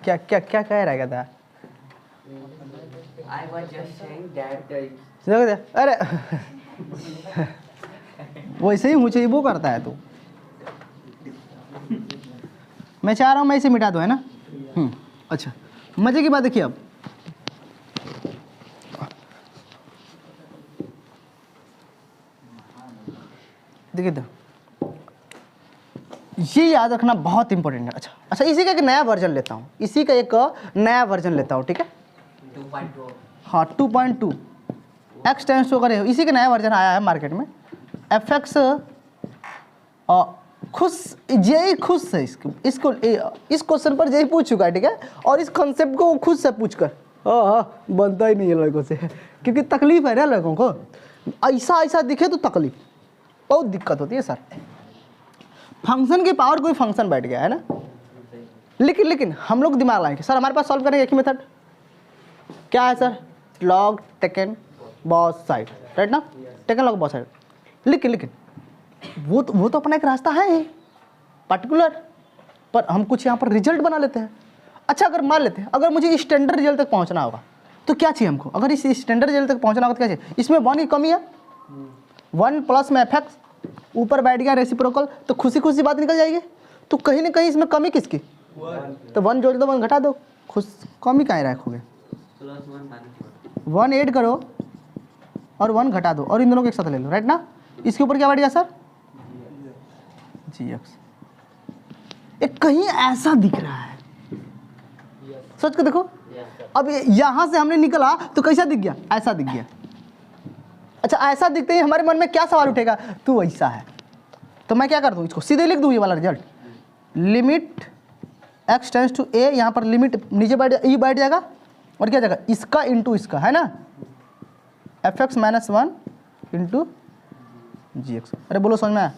क्या क्या क्या कह रहा था, I was just saying that अरे वैसे ही मुझे वो करता है तू, मैं चाह रहा हूँ मैं इसे मिटा दूँ, है ना। अच्छा, मजे की बात देखिए, अब देखिए तो ये याद रखना बहुत इंपॉर्टेंट है। अच्छा इसी का एक नया वर्जन लेता हूँ, इसी का एक नया वर्जन लेता हूँ, ठीक है। 2.2 हाँ 2.2 एक्स टेंस टू, अगर इसी का नया वर्जन आया है मार्केट में, एफ एक्स खुश, यही खुश है इसको इस क्वेश्चन पर यही पूछ चुका है, ठीक है। और इस कॉन्सेप्ट को खुद से पूछ कर बनता ही नहीं है लड़कों से, क्योंकि तकलीफ है ना लड़कों को, ऐसा दिखे तो तकलीफ, बहुत दिक्कत होती है सर। फंक्शन की पावर, कोई फंक्शन बैठ गया है ना, लेकिन हम लोग दिमाग लाएंगे सर, हमारे पास सॉल्व करने का एक ही मेथड क्या है sir, log taken both side, right ना, टेकन लॉग बोथ साइड। लेकिन वो तो अपना एक रास्ता है पर्टिकुलर, पर हम कुछ यहाँ पर रिजल्ट बना लेते हैं। अच्छा अगर मान लेते हैं, अगर मुझे स्टैंडर्ड रिजल्ट तक पहुँचना होगा तो क्या चाहिए हमको, अगर इस स्टैंडर्ड रिजल्ट तक पहुँचना होगा तो क्या चाहिए, इसमें 1 की कमी है, 1 प्लस में एफ एक्स ऊपर बैठ गया रेसिप्रोकल, तो खुशी खुशी बात निकल जाएगी। तो कहीं ना कहीं इसमें कमी किसकी, तो 1 जोड़ दो 1 घटा दो, खुश कमी कहाँ रखोगे, 1 ऐड करो और 1 घटा दो और इन दोनों को एक साथ ले लो, राइट ना। इसके ऊपर क्या बैठ गया सर, जी एक्स। एक कहीं ऐसा दिख रहा है, सोच के देखो। अब यहां से हमने निकला तो कैसा दिख गया, ऐसा दिख गया। अच्छा ऐसा दिखते ही हमारे मन में क्या सवाल उठेगा, तू ऐसा है, तो मैं क्या कर दूं, इसको सीधे लिख दूं ये वाला result, limit x tends to a, यहाँ पर लिमिट नीचे बैठ जाएगा और क्या जाएगा, इसका इंटू इसका, है ना, एफ एक्स माइनस 1 इंटू जी एक्स। अरे बोलो समझ में आया।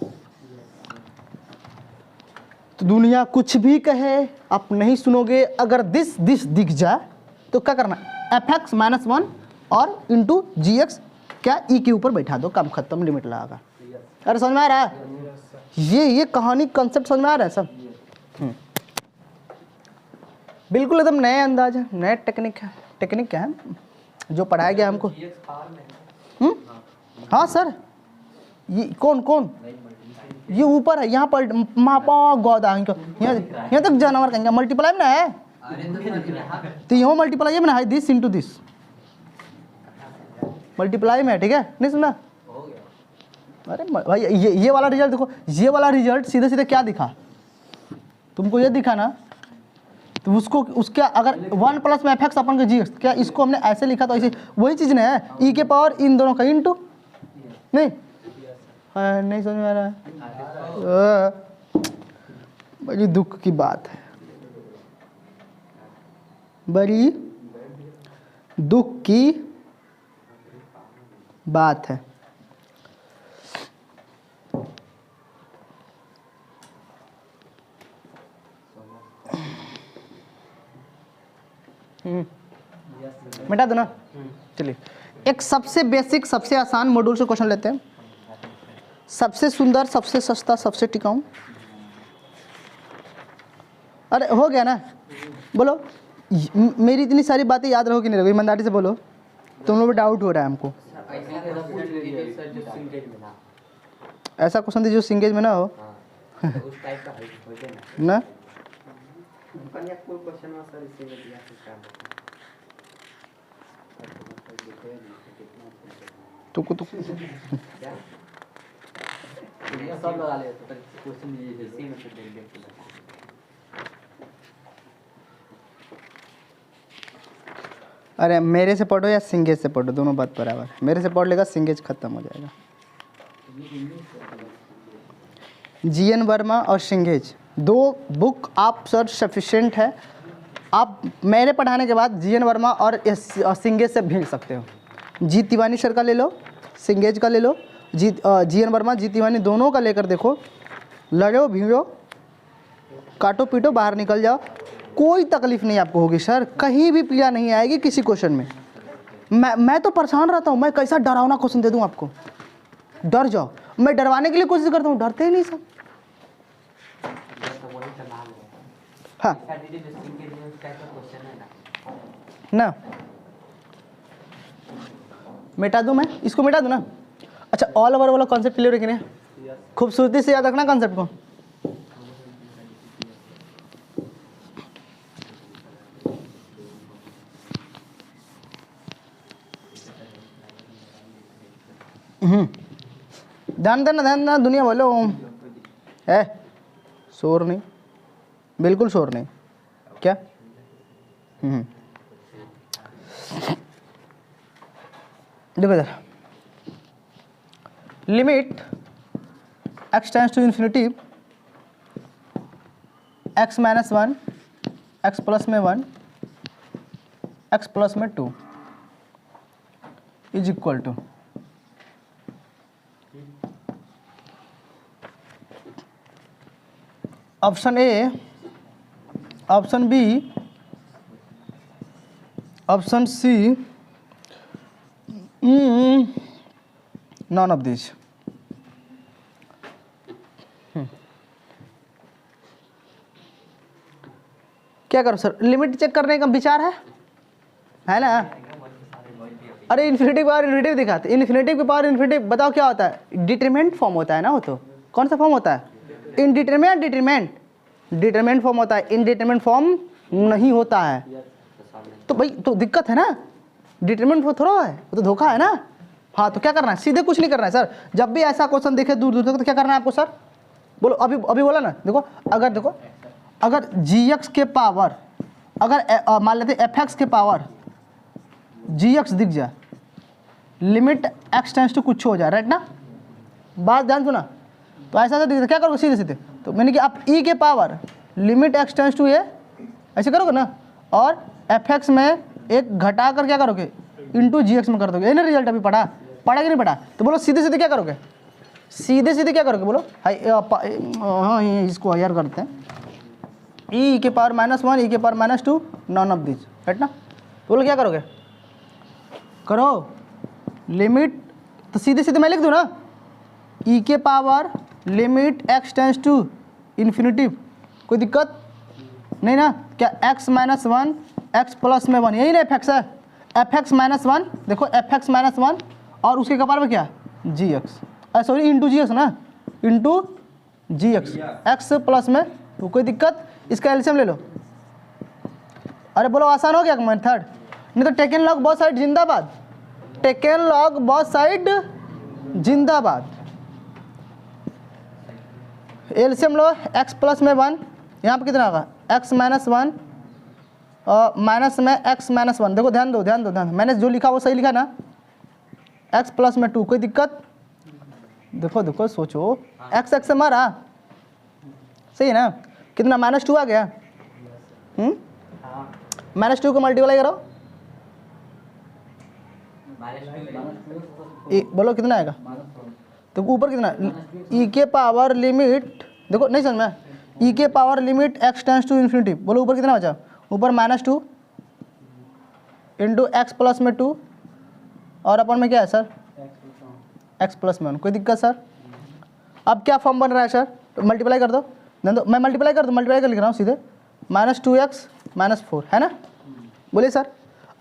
तो दुनिया कुछ भी कहे आप नहीं सुनोगे, अगर दिस दिख जाए तो क्या करना, एफ एक्स माइनस 1 और इंटू जी एक्स क्या ई के ऊपर बैठा दो, काम खत्म, लिमिट लगाकर। अरे समझ में आ रहा है, ये कहानी कंसेप्ट समझ में आ रहा है सब। बिल्कुल एकदम नए अंदाज है, नए टेक्निक है। टेक्निक क्या है जो पढ़ाया गया हमको, हाँ सर, ये कौन ये ऊपर है, यहाँ पर मापा गौदा यहाँ तक जानवर कहेंगे, मल्टीप्लाई में ना है, तो यहाँ मल्टीप्लाई में ना है, दिस इंटू दिस मल्टीप्लाई में है, ठीक है, नहीं सुना। अरे भाई ये वाला रिजल्ट देखो, ये वाला रिजल्ट सीधे सीधे क्या दिखा तुमको, ये दिखा ना, तो उसके अगर 1 प्लस में एफ एक्स अपन का जी एक्स, क्या इसको हमने ऐसे लिखा तो ऐसे वही चीज़ ना है, ई के पावर इन दोनों का इंटू, नहीं समझ में आ रहा है, बड़ी दुख की बात है, बड़ी दुख की बात है। मिटा दो ना, चलिए एक सबसे बेसिक सबसे आसान मॉड्यूल से क्वेश्चन लेते हैं, सबसे सुंदर सबसे सस्ता सबसे टिकाऊ। अरे हो गया ना, बोलो मेरी इतनी सारी बातें याद रहोगी नहीं रहोगी, ईमानदारी से बोलो, तुम लोग डाउट हो रहा है हमको। ऐसा क्वेश्चन दीजिए जो सिंगेज में ना हो ना, तुको अरे मेरे से पढ़ो या सिंगेज से पढ़ो, दोनों बात बराबर है। मेरे से पढ़ लेगा सिंगेज खत्म हो जाएगा। जीएन वर्मा और सिंगेज 2 बुक आप सर सफिशिएंट है, आप मेरे पढ़ाने के बाद जीएन वर्मा और सिंगेज से भेज सकते हो। जी तिवानी सर का ले लो, सिंगेज का ले लो, जीएन वर्मा जी तिवानी दोनों का लेकर देखो, लड़ो भिड़ो काटो पीटो बाहर निकल जाओ, कोई तकलीफ नहीं आपको होगी सर, कहीं भी पीड़ा नहीं आएगी किसी क्वेश्चन में। मैं तो परेशान रहता हूँ, मैं कैसा डरावना क्वेश्चन दे दूँ आपको, डर जाओ। मैं डरवाने के लिए कोशिश करता हूँ, डरते ही नहीं सर। हाँ ना, मिटा दूँ मैं इसको, मिटा दूँ ना। अच्छा ऑल ओवर वाला कॉन्सेप्ट क्लियर है कि नहीं, खूबसूरती से याद रखना कॉन्सेप्ट को। ध्यान देना दुनिया बोलो है, शोर नहीं, बिल्कुल शोर नहीं, क्या? देखो इधर, limit x tends to infinity x minus 1 x plus में 1 x प्लस में 2 is equal to option A, option B, option C, none of this. क्या करो सर, लिमिट चेक करने का विचार है ना? अरे इन्फिनिटी पावर इन्फिनिटी दिखाते, इन्फिनिटी की पावर इन्फिनिटी, बताओ क्या होता है? डिटरमिनेंट फॉर्म होता है ना वो, तो कौन सा फॉर्म होता है? इनडिटरमिनेंट, डिटरमिनेंट फॉर्म होता है, इनडिटरमिनेंट फॉर्म नहीं होता है। तो भाई तो दिक्कत है ना, डिटरमिनेंट वो थोड़ा है, वो तो धोखा है ना। हाँ तो क्या करना है, सीधे कुछ नहीं करना है सर। जब भी ऐसा क्वेश्चन देखे दूर दूर तक तो क्या करना है आपको सर? बोलो, अभी बोला ना। देखो अगर gx के पावर, अगर मान लेते fx के पावर gx दिख जाए, लिमिट x टेंड्स टू कुछ हो जाए, राइट ना? बात ध्यान सुना। तो ऐसा दिखता, क्या करोगे सीधे सीधे? तो मैंने कि आप e के power limit x tends to ये, ऐसे करोगे ना, और fx में एक घटा कर क्या करोगे, इंटू gx में कर दोगे। ये ना रिजल्ट अभी पढ़ा कि नहीं पढ़ा? तो बोलो सीधे सीधे क्या करोगे, सीधे क्या करोगे? बोलो हाँ इसको यार करते हैं, ई के पावर -1 ई के power -2 non of this, right ना? तो बोलो क्या करोगे, करो लिमिट, तो सीधे मैं लिख दूँ ना, ई के power limit x tends to infinity, कोई दिक्कत नहीं ना? क्या x माइनस 1 x प्लस में 1, यही ना fx है, fx माइनस 1, देखो fx माइनस 1 और उसके कपार में क्या, gx, सॉरी इंटू जी एक्स ना, इंटू जी एक्स प्लस में, तो कोई दिक्कत? इसका एलसीएम ले लो। अरे बोलो आसान हो गया मेथड, नहीं तो टेकन लॉग बोथ साइड जिंदाबाद, टेकन लॉग बोथ साइड जिंदाबाद। एलसीएम लो, x प्लस में 1, यहाँ पे कितना होगा, x माइनस 1 और माइनस में x माइनस 1, देखो ध्यान दो, मैंने जो लिखा वो सही लिखा ना, x प्लस में 2, कोई दिक्कत? देखो सोचो, x से मारा, सही है ना? कितना -2 आ गया, -2 को मल्टीप्लाई करो, बोलो कितना आएगा? तो ऊपर कितना, ई के पावर लिमिट, देखो नहीं समझ में, ई के power limit x tends to infinity, बोलो ऊपर कितना बचा? ऊपर -2 इंटू x प्लस में 2 और अपन में क्या है सर, x प्लस में 1, कोई दिक्कत सर? अब क्या फॉर्म बन रहा है सर? तो मल्टीप्लाई कर दो, मैं मल्टीप्लाई कर लिख रहा हूँ सीधे, -2x -4 है ना? बोलिए सर।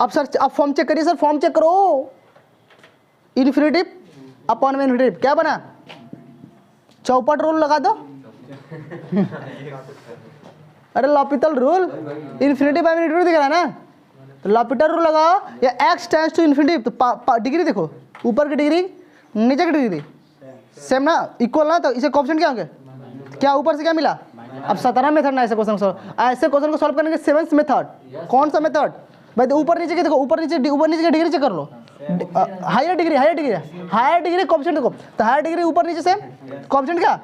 अब सर आप फॉर्म चेक करिए सर, फॉर्म चेक करो, इन्फिनिटी अपॉन में इन्फिनिटी क्या बना, चौपट रूल लगा दो। अरे L'Hôpital rule, infinity by infinity दिख रहा है ना, तो लॉपिटल रूल लगाओ, या x टेंड्स टू इन्फिनिटी, तो डिग्री देखो, ऊपर की डिग्री नीचे की डिग्री सेम ना, इक्वल ना, तो इसे कोएफिशिएंट क्या होंगे, क्या ऊपर से क्या मिला? अब 17 मेथड ना ऐसे क्वेश्चन को सॉल्व करने के 7th मेथड, कौन सा मेथड भाई? तो ऊपर नीचे के देखो, ऊपर नीचे की डिग्री चेक कर लो, हायर डिग्री कोएफिशिएंट देखो, तो हायर डिग्री ऊपर नीचे से कोएफिशिएंट क्या,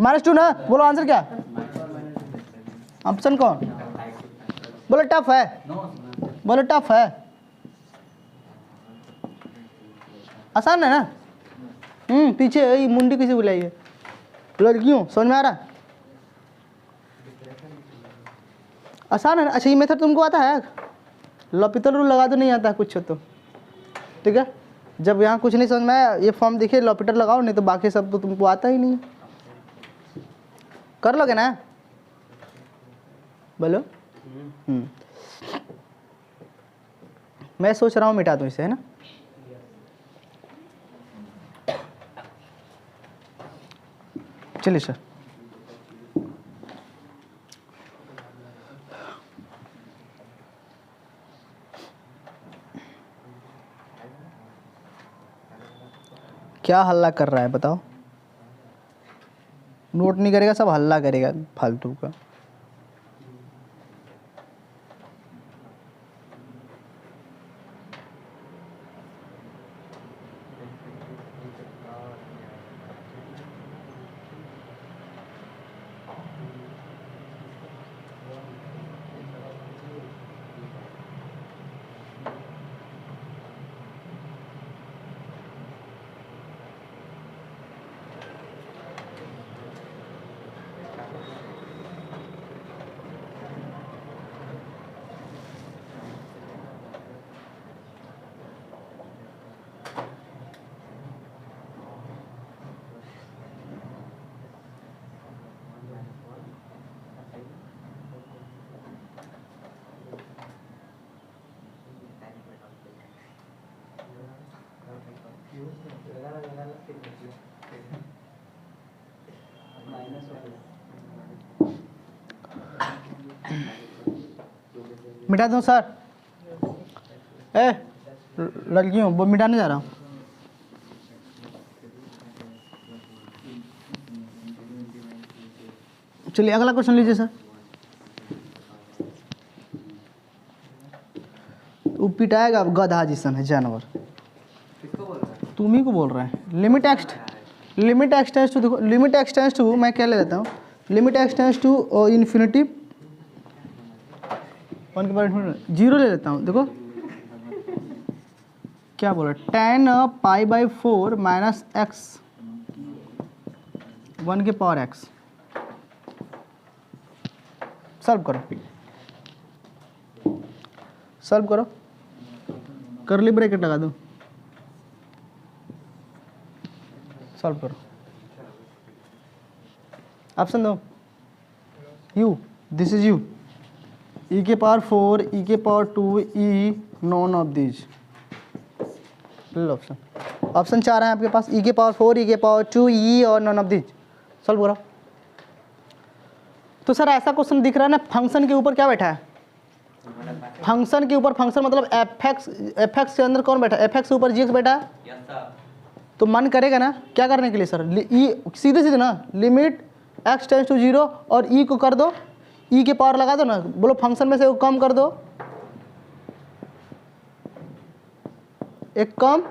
-2 ना? बोलो आंसर क्या, ऑप्शन कौन? बोलो टफ है, बोलो टफ है, आसान है ना? पीछे ये मुंडी किसी बुलाई है, लड़कियों समझ में आ रहा? आसान है ना? अच्छा ये मेथड तुमको आता है? लॉपिटल रूल लगा दो, नहीं आता कुछ तो ठीक है। जब यहाँ कुछ नहीं समझ में आया, ये फॉर्म देखिए, लॉपिटल लगाओ, नहीं तो बाकी सब तो तुमको आता ही नहीं, कर लोगे ना? बोलो। मैं सोच रहा हूँ मिटा दूँ इसे, है ना? चलिए सर, क्या हल्ला कर रहा है बताओ? नोट नहीं करेगा, सब हल्ला करेगा फालतू का। मिटा दूँ सर? लड़की हूँ, वो मिटाने जा रहा हूँ। चलिए अगला क्वेश्चन लीजिए सर। वो पिटाएगा गधा जिसन है जानवर। तुम ही को बोल रहे हैं। लिमिट एक्स टेंस टू, देखो लिमिट एक्स टेंस टू, मैं क्या ले लेता हूँ, limit x tends to infinity 1 के पावर 0 ले लेता हूँ। देखो क्या बोल रहा है, tan π/4 माइनस एक्स 1 के पावर x। सॉल्व करो, सॉल्व करो, कर्ली ब्रैकेट लगा दो, सॉल्व करो। ऑप्शन दो, u, this is u, e के पावर 4, e के power 2, e none of these. Option option 4 है आपके पास, e के पावर 4, e के पावर 2, e और नॉन ऑफ दीज। सॉल्व करो। तो सर ऐसा क्वेश्चन दिख रहा है ना, फंक्शन के ऊपर क्या बैठा है? फंक्शन के ऊपर, फंक्शन मतलब एफ एक्स के अंदर कौन बैठा है? एफ एक्स के ऊपर जी एक्स बैठा है। तो मन करेगा ना क्या करने के लिए सर, सीधे सीधे ना, लिमिट एक्स टेंस टू 0 और ई को कर दो, ई के पावर लगा दो ना, बोलो फंक्शन में से वो कम कर दो, एक कम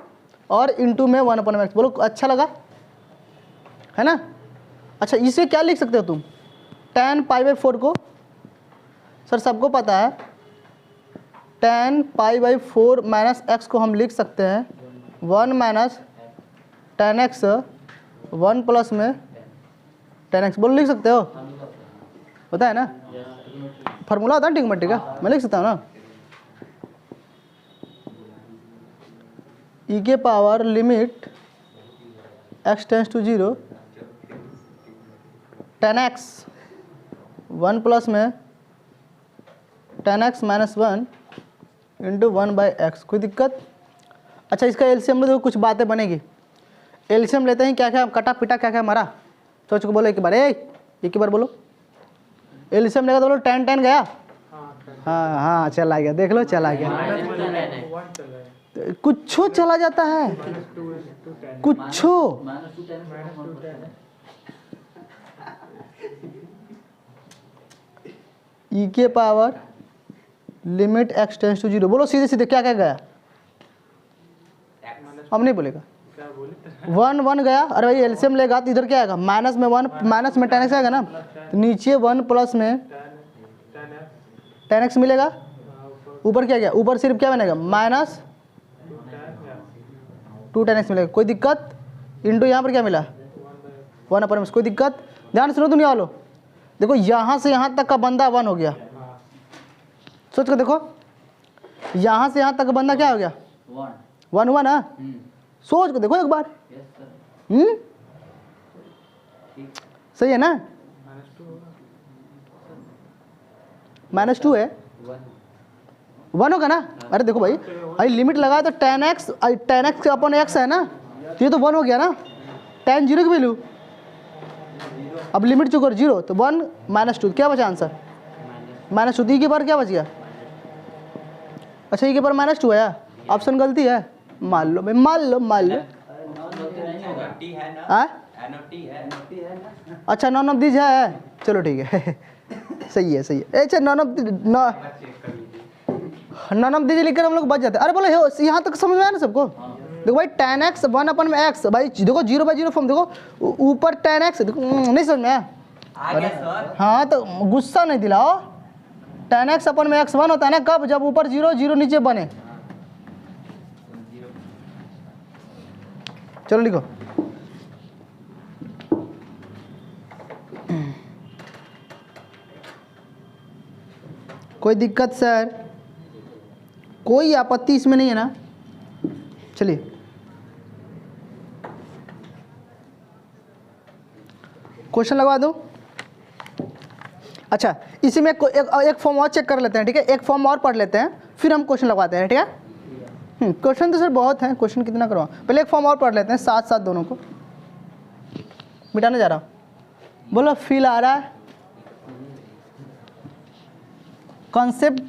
और इनटू में 1/x। बोलो अच्छा लगा है ना? अच्छा इसे क्या लिख सकते हो तुम, tan π/4 को, सर सबको पता है tan π/4 माइनस एक्स को हम लिख सकते हैं 1 माइनस tan x 1 प्लस में tan x। बोलो लिख सकते हो, पता है ना? फार्मूला होता है ट्रिग्नोमेट्री का, मैं लिख सकता हूँ ना, e के power limit x tends to 0 tan x 1 plus में tan x minus 1 into 1/x। कोई दिक्कत? अच्छा इसका एलसीएम में कुछ बातें बनेगी। एलसीएम लेते हैं, क्या क्या कटा पिटा क्या क्या मारा, सोच को बोलो एक बार, एक बार बोलो। एलसीएम लेगा तो बोलो tan tan गया, हाँ हाँ चला गया, देख लो चला गया, कुछो चला जाता है, कुछो। ई के power limit x tends to 0, बोलो सीधे सीधे क्या क्या गया, हम नहीं बोलेगा। 1 गया, अरे भाई एलसीएम लेगा तो इधर क्या आएगा, माइनस में 1 माइनस में tan x आएगा ना, तो नीचे 1 प्लस में tan x मिलेगा, ऊपर क्या गया, ऊपर सिर्फ क्या बनेगा माइनस 2 tan x मिलेगा। कोई दिक्कत? इंटू यहाँ पर क्या मिला 1/x। कोई दिक्कत? ध्यान सुनो दुनिया वालों, देखो यहाँ से यहाँ तक का बंदा 1 हो गया, सोच कर देखो, यहाँ से यहाँ तक का बंदा क्या हो गया 1 हुआ ना, सोच कर देखो एक बार। सही है ना? -2 है, 1 होगा ना। अरे देखो भाई, अरे लिमिट लगाया तो tan x अपन x है ना, तो ये तो 1 हो गया ना, tan 0 की वैल्यू, अब लिमिट चुको 0 तो 1 -2, क्या बचा आंसर -2। ई के बार क्या बच गया, अच्छा ई के बार -2 है, ऑप्शन गलती है, मान लो भाई, मान लो टी है ना, आ? टी है ना। अच्छा नॉन ऑफ दीज है, चलो ठीक है सही है सही है। अच्छा नॉन ऑफ दीज लिखकर हम लोग बच जाते हैं। अरे बोलो यहाँ तक समझ में आया ना सबको? देखो भाई tan x 1/x भाई, देखो 0/0 फॉर्म, देखो ऊपर tan x, देखो नहीं समझ में आया? आ गया सर। हाँ तो गुस्सा नहीं दिलाओ, tan x अपन में x 1 होता है ना कब? जब ऊपर 0 0 नीचे बने। चलो लिखो। कोई दिक्कत सर? कोई आपत्ति इसमें नहीं है ना? चलिए क्वेश्चन लगवा दूं। अच्छा इसी में एक फॉर्म और चेक कर लेते हैं, ठीक है? एक फॉर्म और पढ़ लेते हैं, फिर हम क्वेश्चन लगवाते हैं, ठीक है? क्वेश्चन तो सर बहुत हैं, क्वेश्चन कितना करवा, पहले एक फॉर्म और पढ़ लेते हैं साथ साथ दोनों को। मिटाने जा रहा हूँ, बोलो फील आ रहा है? कॉन्सेप्ट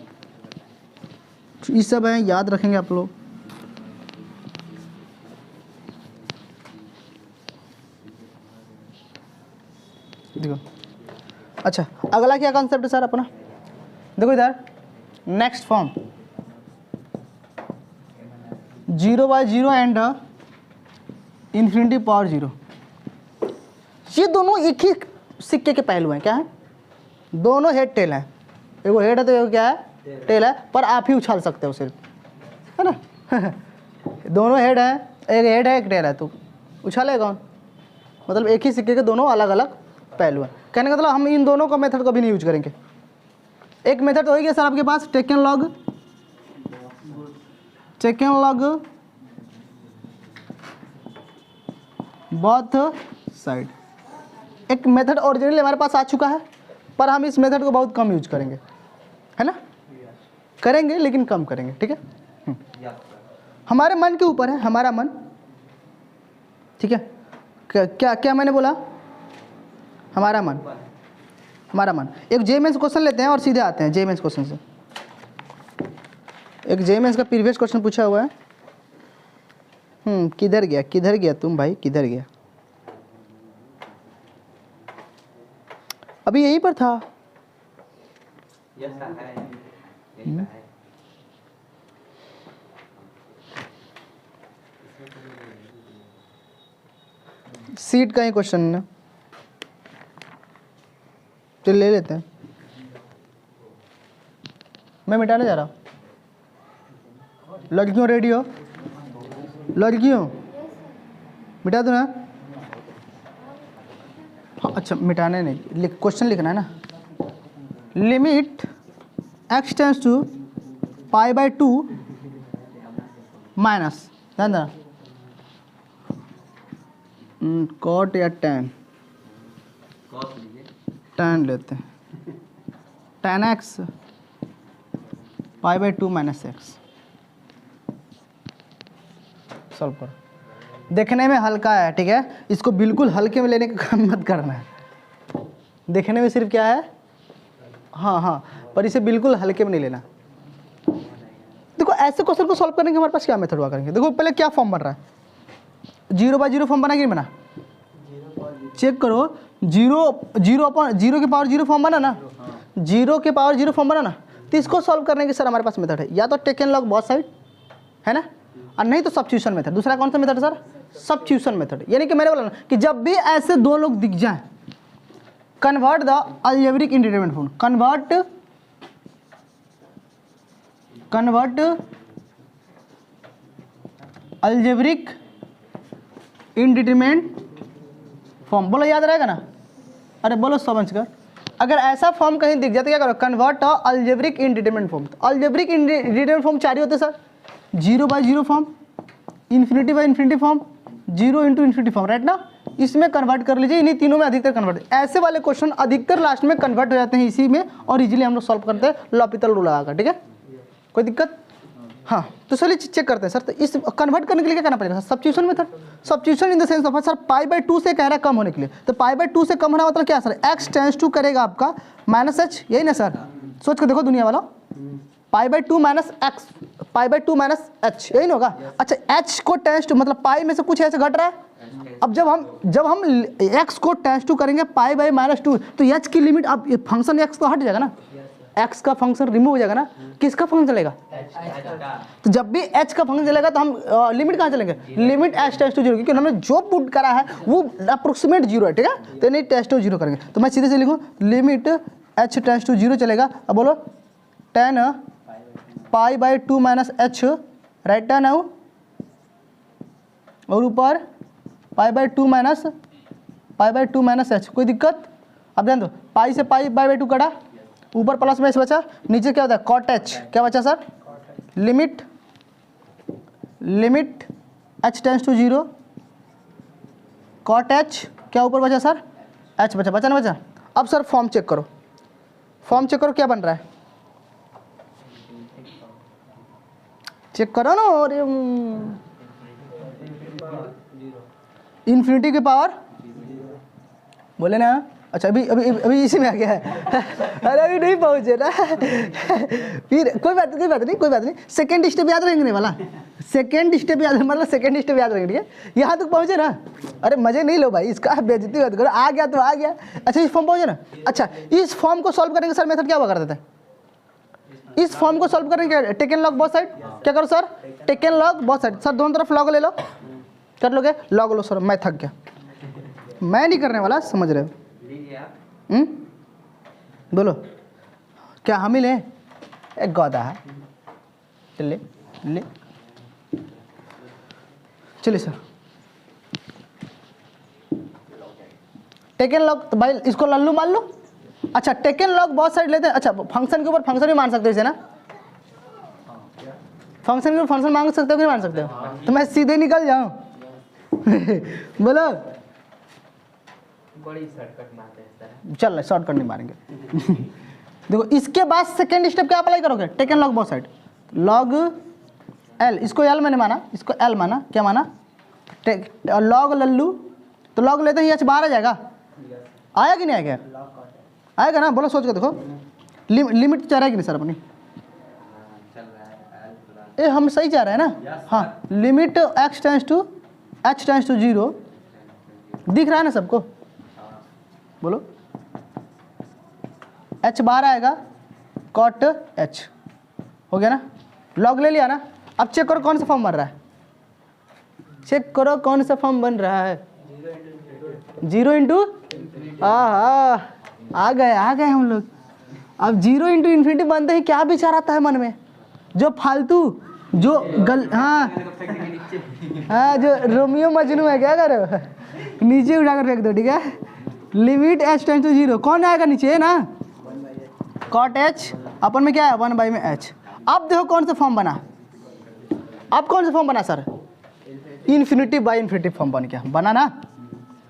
ये सब है, याद रखेंगे आप लोग। देखो अच्छा अगला क्या कॉन्सेप्ट है सर अपना? देखो इधर next form 0/0 and infinity power 0। ये दोनों एक ही सिक्के के पहलू हैं। क्या है? दोनों हेड टेल हैं। एगो हेड है तो एगो क्या है? टेल है, पर आप ही उछाल सकते हो सिर्फ, है ना दोनों हेड है, एक हेड है एक टेल है, तो उछाले कौन? मतलब एक ही सिक्के के दोनों अलग अलग पहलू हैं। कहने का मतलब हम इन दोनों का मेथड कभी नहीं यूज करेंगे। एक मेथड तो हो गया सर आपके पास टेकन लॉग बोथ साइड। एक मेथड ओरिजिनली हमारे पास आ चुका है, पर हम इस मेथड को बहुत कम यूज करेंगे, है ना? करेंगे लेकिन कम करेंगे, ठीक है? हमारे मन के ऊपर है, हमारा मन, ठीक है? क्या क्या मैंने बोला? हमारा मन। एक जेईई क्वेश्चन लेते हैं और सीधे आते हैं जेईई क्वेश्चन से। एक जेईई का प्रीवियस क्वेश्चन पूछा हुआ है। किधर गया तुम भाई, किधर गया? अभी यहीं पर था। सीट का ही क्वेश्चन है, चल ले लेते हैं। मैं मिटाने जा रहा हूँ। लड़कियों रेडी हो? लड़कियों मिटा दो ना? हाँ अच्छा मिटाने नहीं, क्वेश्चन लिखना है ना। Limit x tends to π/2 minus, ध्यान देना, कॉट या tan लेते हैं, tan x π/2 minus x। Solve करो। देखने में हल्का है, ठीक है? इसको बिल्कुल हल्के में लेने का काम मत करना है। देखने में सिर्फ क्या है, हाँ, पर इसे बिल्कुल हल्के में नहीं लेना। देखो ऐसे क्वेश्चन को सॉल्व करने के हमारे पास क्या मेथड हुआ करेंगे। देखो पहले क्या फॉर्म बन रहा है, 0/0 फॉर्म बना कि नहीं बना? चेक करो, 0 की पावर 0 फॉर्म बना ना? 0 के पावर 0 फॉर्म बना ना? तो इसको सॉल्व करने की सर हमारे पास मेथड है, या तो टेकन लॉग बोथ साइड, है ना, और नहीं तो सब्स्टिट्यूशन मेथड। दूसरा कौन सा मेथड है सर? Substitution method. यानी कि मैंने बोला ना कि जब भी ऐसे दो लोग दिख जाएं, convert the algebraic indeterminate form, convert algebraic indeterminate form. बोलो याद रहेगा ना? अरे बोलो समझ कर। अगर ऐसा फॉर्म कहीं दिख जाता है क्या करो? Convert algebraic indeterminate form. Algebraic indeterminate form चार ही होते sir, 0/0 form, infinity form, 0 × infinity form, right ना? इसमें कन्वर्ट कर लीजिए, इन्हीं तीनों में अधिकतर कन्वर्ट। ऐसे वाले क्वेश्चन अधिकतर लास्ट में कन्वर्ट हो जाते हैं इसी में, और इजीली हम लोग सॉल्व करते हैं लॉपिटल रूल लगाकर, ठीक है? कोई दिक्कत? हाँ तो चलिए चेक करते हैं सर। तो इस कन्वर्ट करने के लिए क्या करना पड़ेगा? Substitution method. Substitution in the sense of sir π/2 से कह रहा है कम होने के लिए, तो π/2 से कम होना मतलब क्या सर? x टेंस टू करेगा आपका -h, यही ना सर? सोच के देखो दुनिया वाला, π/2 माइनस x, π/2 माइनस h, यही ना होगा? अच्छा h को टेंस टू मतलब पाई में से कुछ ऐसे घट रहा है, अब जब हम x को टेंस टू करेंगे पाई बाई -2 तो h की लिमिट, अब ये फंक्शन x तो हट जाएगा ना, x का फंक्शन रिमूव हो जाएगा ना, किसका फंक्शन चलेगा? तो जब भी h का फंक्शन चलेगा तो हम लिमिट कहाँ चलेंगे? लिमिट h टेंस टू 0, क्योंकि हमने जो पुट करा है वो अप्रोक्सीमेट 0 है, ठीक है, तो नहीं टेंस टू 0 करेंगे, तो मैं सीधे से लिखूँ लिमिट h टेंस टू 0 चलेगा। अब बोलो tan pi by 2 -h right है ना, और ऊपर पाई बाई 2 -h, कोई दिक्कत? अब ध्यान दो, पाई से पाई बाई 2 कटा, ऊपर प्लस में बचा, नीचे क्या होता है कॉट h, क्या बचा sir? Limit h tends to 0 cot h, क्या ऊपर बचा सर? h बचा ना बचा। अब सर फॉर्म चेक करो, क्या बन रहा है, चेक करो ना। और इन्फिनिटी की पावर बोले ना, अच्छा अभी इसी में आ गया है अरे अभी नहीं पहुंचे ना फिर कोई बात नहीं, सेकंड स्टेप याद रहेंगे नहीं वाला, सेकंड स्टेप याद रहेंगे, ठीक है, यहाँ तक पहुंचे ना। अरे मजे नहीं लो भाई, इसका बेइज्जती मत करो, आ गया तो आ गया। अच्छा इस फॉर्म पहुंचे ना, अच्छा इस फॉर्म को सॉल्व करेंगे सर, मेथड क्या हुआ करता था? इस फॉर्म को सॉल्व करेंगे टेकन लॉग बोथ साइड, क्या करो sir? Taken log both side, sir दोनों तरफ लॉग ले लो, कर लोगे? लॉग लो सर, मैं थक गया, मैं नहीं करने वाला, समझ रहे हो? बोलो क्या हम ही लें? एक गौदा है, ले चलिए सर टेकन लॉग, तो भाई इसको लल्लू मान लो। अच्छा टेकन लॉग बहुत साइड लेते हैं, अच्छा फंक्शन के ऊपर फंक्शन भी मान सकते हो इसे ना, फंक्शन के ऊपर फंक्शन मांग सकते हो कि नहीं मान सकते हो? तो मैं सीधे निकल जाऊं बोलो बड़ी शॉर्टकट मारते हैं सर। चल रहा, शॉर्टकट नहीं मारेंगे देखो इसके बाद सेकेंड स्टेप क्या अप्लाई करोगे? Taken log both side, log L, इसको एल मैंने माना, इसको एल माना, क्या माना? लॉग लल्लू, तो लॉग लेते ही h बाहर आ जाएगा, आया कि नहीं आएगा? आएगा ना, बोलो सोच के देखो, लिमिट चाह रहा है कि नहीं सर अपनी? ए हम सही चाह रहे हैं ना? हाँ, लिमिट h टेंस टू 0 दिख रहा है ना सबको? बोलो h बाहर आएगा, कॉट h हो गया ना, लॉग ले लिया ना। अब चेक करो कौन सा फॉर्म बन रहा है, चेक करो कौन सा फॉर्म बन रहा है, 0 इंटू, आ गए हम लोग। अब 0 इंटू इन्फिनिटी बनते ही क्या विचार आता है मन में? जो फालतू जो हाँ जो रोमियो मजनू है, क्या करो नीचे उठाकर फेंक दो, ठीक है। लिमिट h टेंस टू 0, कौन आएगा नीचे ना? कॉट h, अपन में क्या है 1 बाई में h। अब देखो कौन सा फॉर्म बना, अब कौन सा फॉर्म बना sir? Infinity by infinity form बन गया, बना ना।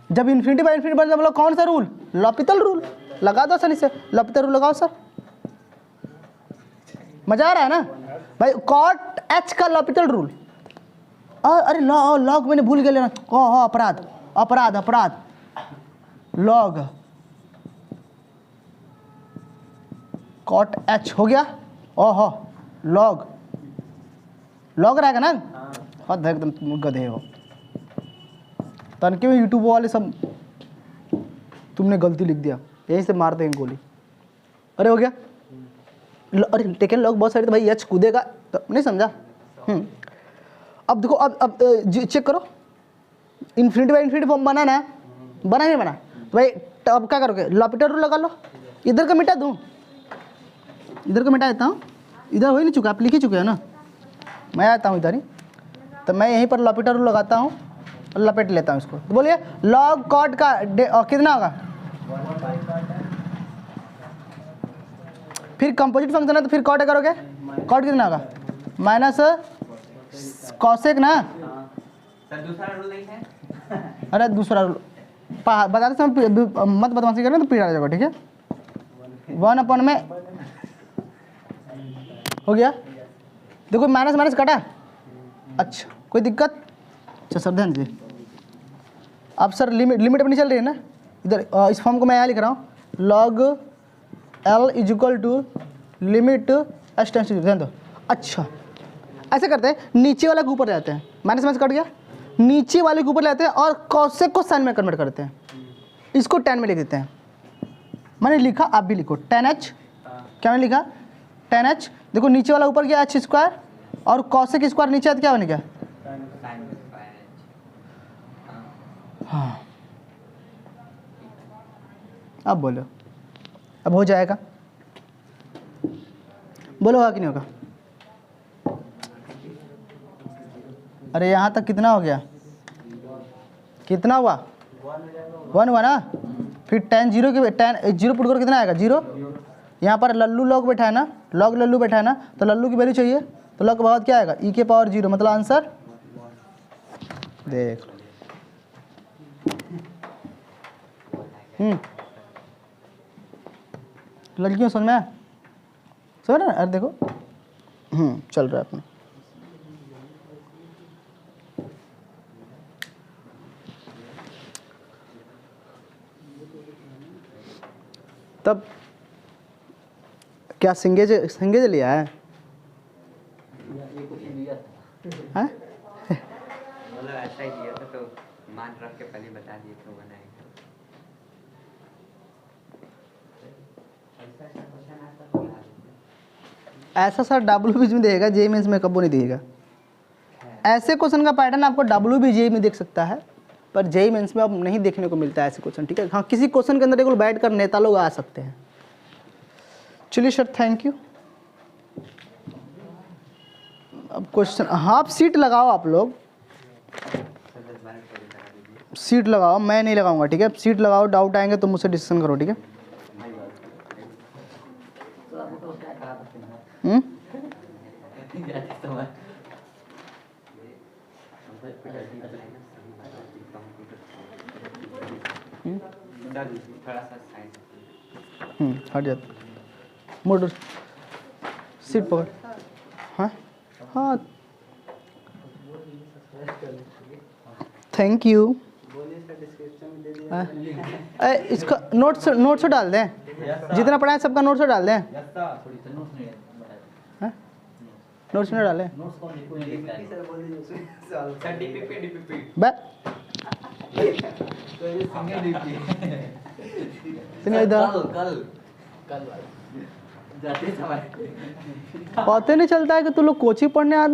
जब इन्फिनिटी बाई इन्फिनिटी बन गया, बोलो कौन सा रूल? लॉपिटल रूल लगा दो सर, इसे लॉपिटल रूल लगाओ सर, मजा आ रहा है ना भाई? कॉट h का लॉपिटल रूल, अरे लॉग मैंने भूल गया लेना, ओह अपराध, लॉग कॉट h हो गया, ओहो लॉग रहेगा ना, हद है एकदम गधे हो तनके में। यूट्यूब वाले सब तुमने गलती लिख दिया, यहीं से मारते हैं गोली। अरे हो गया, अरे टेकन लॉग बहुत सारे, तो भाई h कूदेगा तो नहीं समझा। अब देखो, अब चेक करो, इन्फिनिटी बाई इन्फिनिटी फॉर्म बना ना, बना नहीं बना? तो भाई अब क्या करोगे? लॉपिटल रूल लगा लो, इधर का मिटा दूँ, इधर का मिटा देता हूँ, इधर हो ही नहीं चुका, आप लिख ही चुके हो ना, मैं आता हूँ इधर ही, तो मैं यहीं पर लॉपिटल रूल लगाता हूँ और लपेट लेता हूँ इसको। तो बोलिए लॉग कॉट का कितना होगा? फिर कंपोजिट फंक्शन है तो फिर कॉट करोगे, कॉट कितना होगा? माइनस कॉसेक ना। सर दूसरा रूल नहीं है? अरे दूसरा रूल बताते समय मत बदमाशी करना तो पीड़ा आ जाएगा, ठीक है। 1 अपन में हो गया, देखो माइनस माइनस कटा, अच्छा कोई दिक्कत? अच्छा सर ध्यान दीजिए, अब सर लिमिट अपनी चल रही है ना, इधर इस फॉर्म को मैं यहाँ लिख रहा हूँ, log L is equal to limit h tends to 0, ध्यान दो। अच्छा ऐसे करते हैं, नीचे वाला के ऊपर जाते हैं, माइनस माइनस कट गया, नीचे वाले के ऊपर लाते हैं और कॉसेक को साइन में कन्वर्ट करते हैं, इसको tan में लिख देते हैं। मैंने लिखा, आप भी लिखो tan h। क्या मैंने लिखा? tan h। देखो नीचे वाला ऊपर गया h स्क्वायर और कॉसेक स्क्वायर नीचे आता क्या बनेगा? हाँ, अब बोलो, अब हो जाएगा? बोलो होगा कि नहीं होगा? अरे यहाँ तक कितना हो गया? कितना हुआ? 1 हुआ ना? फिर tan 0 के tan 0 पुट करो, कितना आएगा? 0। यहाँ पर लल्लू लॉग बैठा है ना, लॉग लल्लू बैठा है ना, तो लल्लू की वैल्यू चाहिए, तो लॉग के बाद क्या आएगा? e के पावर 0, मतलब आंसर देख। लड़कियों समझ में आया? समझ रहे? अरे देखो चल रहा है अपना। तब क्या सिंगेज लिया है? हैं? मतलब ऐसा ही दिया था, तो मान रख के पहले बता दिए तो बनाएगा। ऐसा सर WBG में देगा, JEE मेंस में कबो नहीं देगा। ऐसे क्वेश्चन का पैटर्न आपको WBG में देख सकता है, पर JEE मेंस में अब नहीं देखने को मिलता है ऐसे क्वेश्चन, ठीक है? हाँ, किसी क्वेश्चन के अंदर एक बैठ कर नेता लोग आ सकते हैं। चलिए सर, थैंक यू। अब क्वेश्चन, हाँ आप सीट लगाओ, आप लोग सीट लगाओ, मैं नहीं लगाऊंगा, ठीक है? सीट लगाओ, डाउट आएंगे तो मुझसे डिस्कशन करो, ठीक है? थोड़ा सा साइड हट जाता, मोटर सीट पकड़। हाँ हाँ, थैंक यू। इसका नोट्स डाल दें, जितना पढ़ा है सबका नोट्स डाल दें। नोट्स नहीं डाले पता नहीं चलता है कि तू लोग कोचिंग पढ़ने आता है।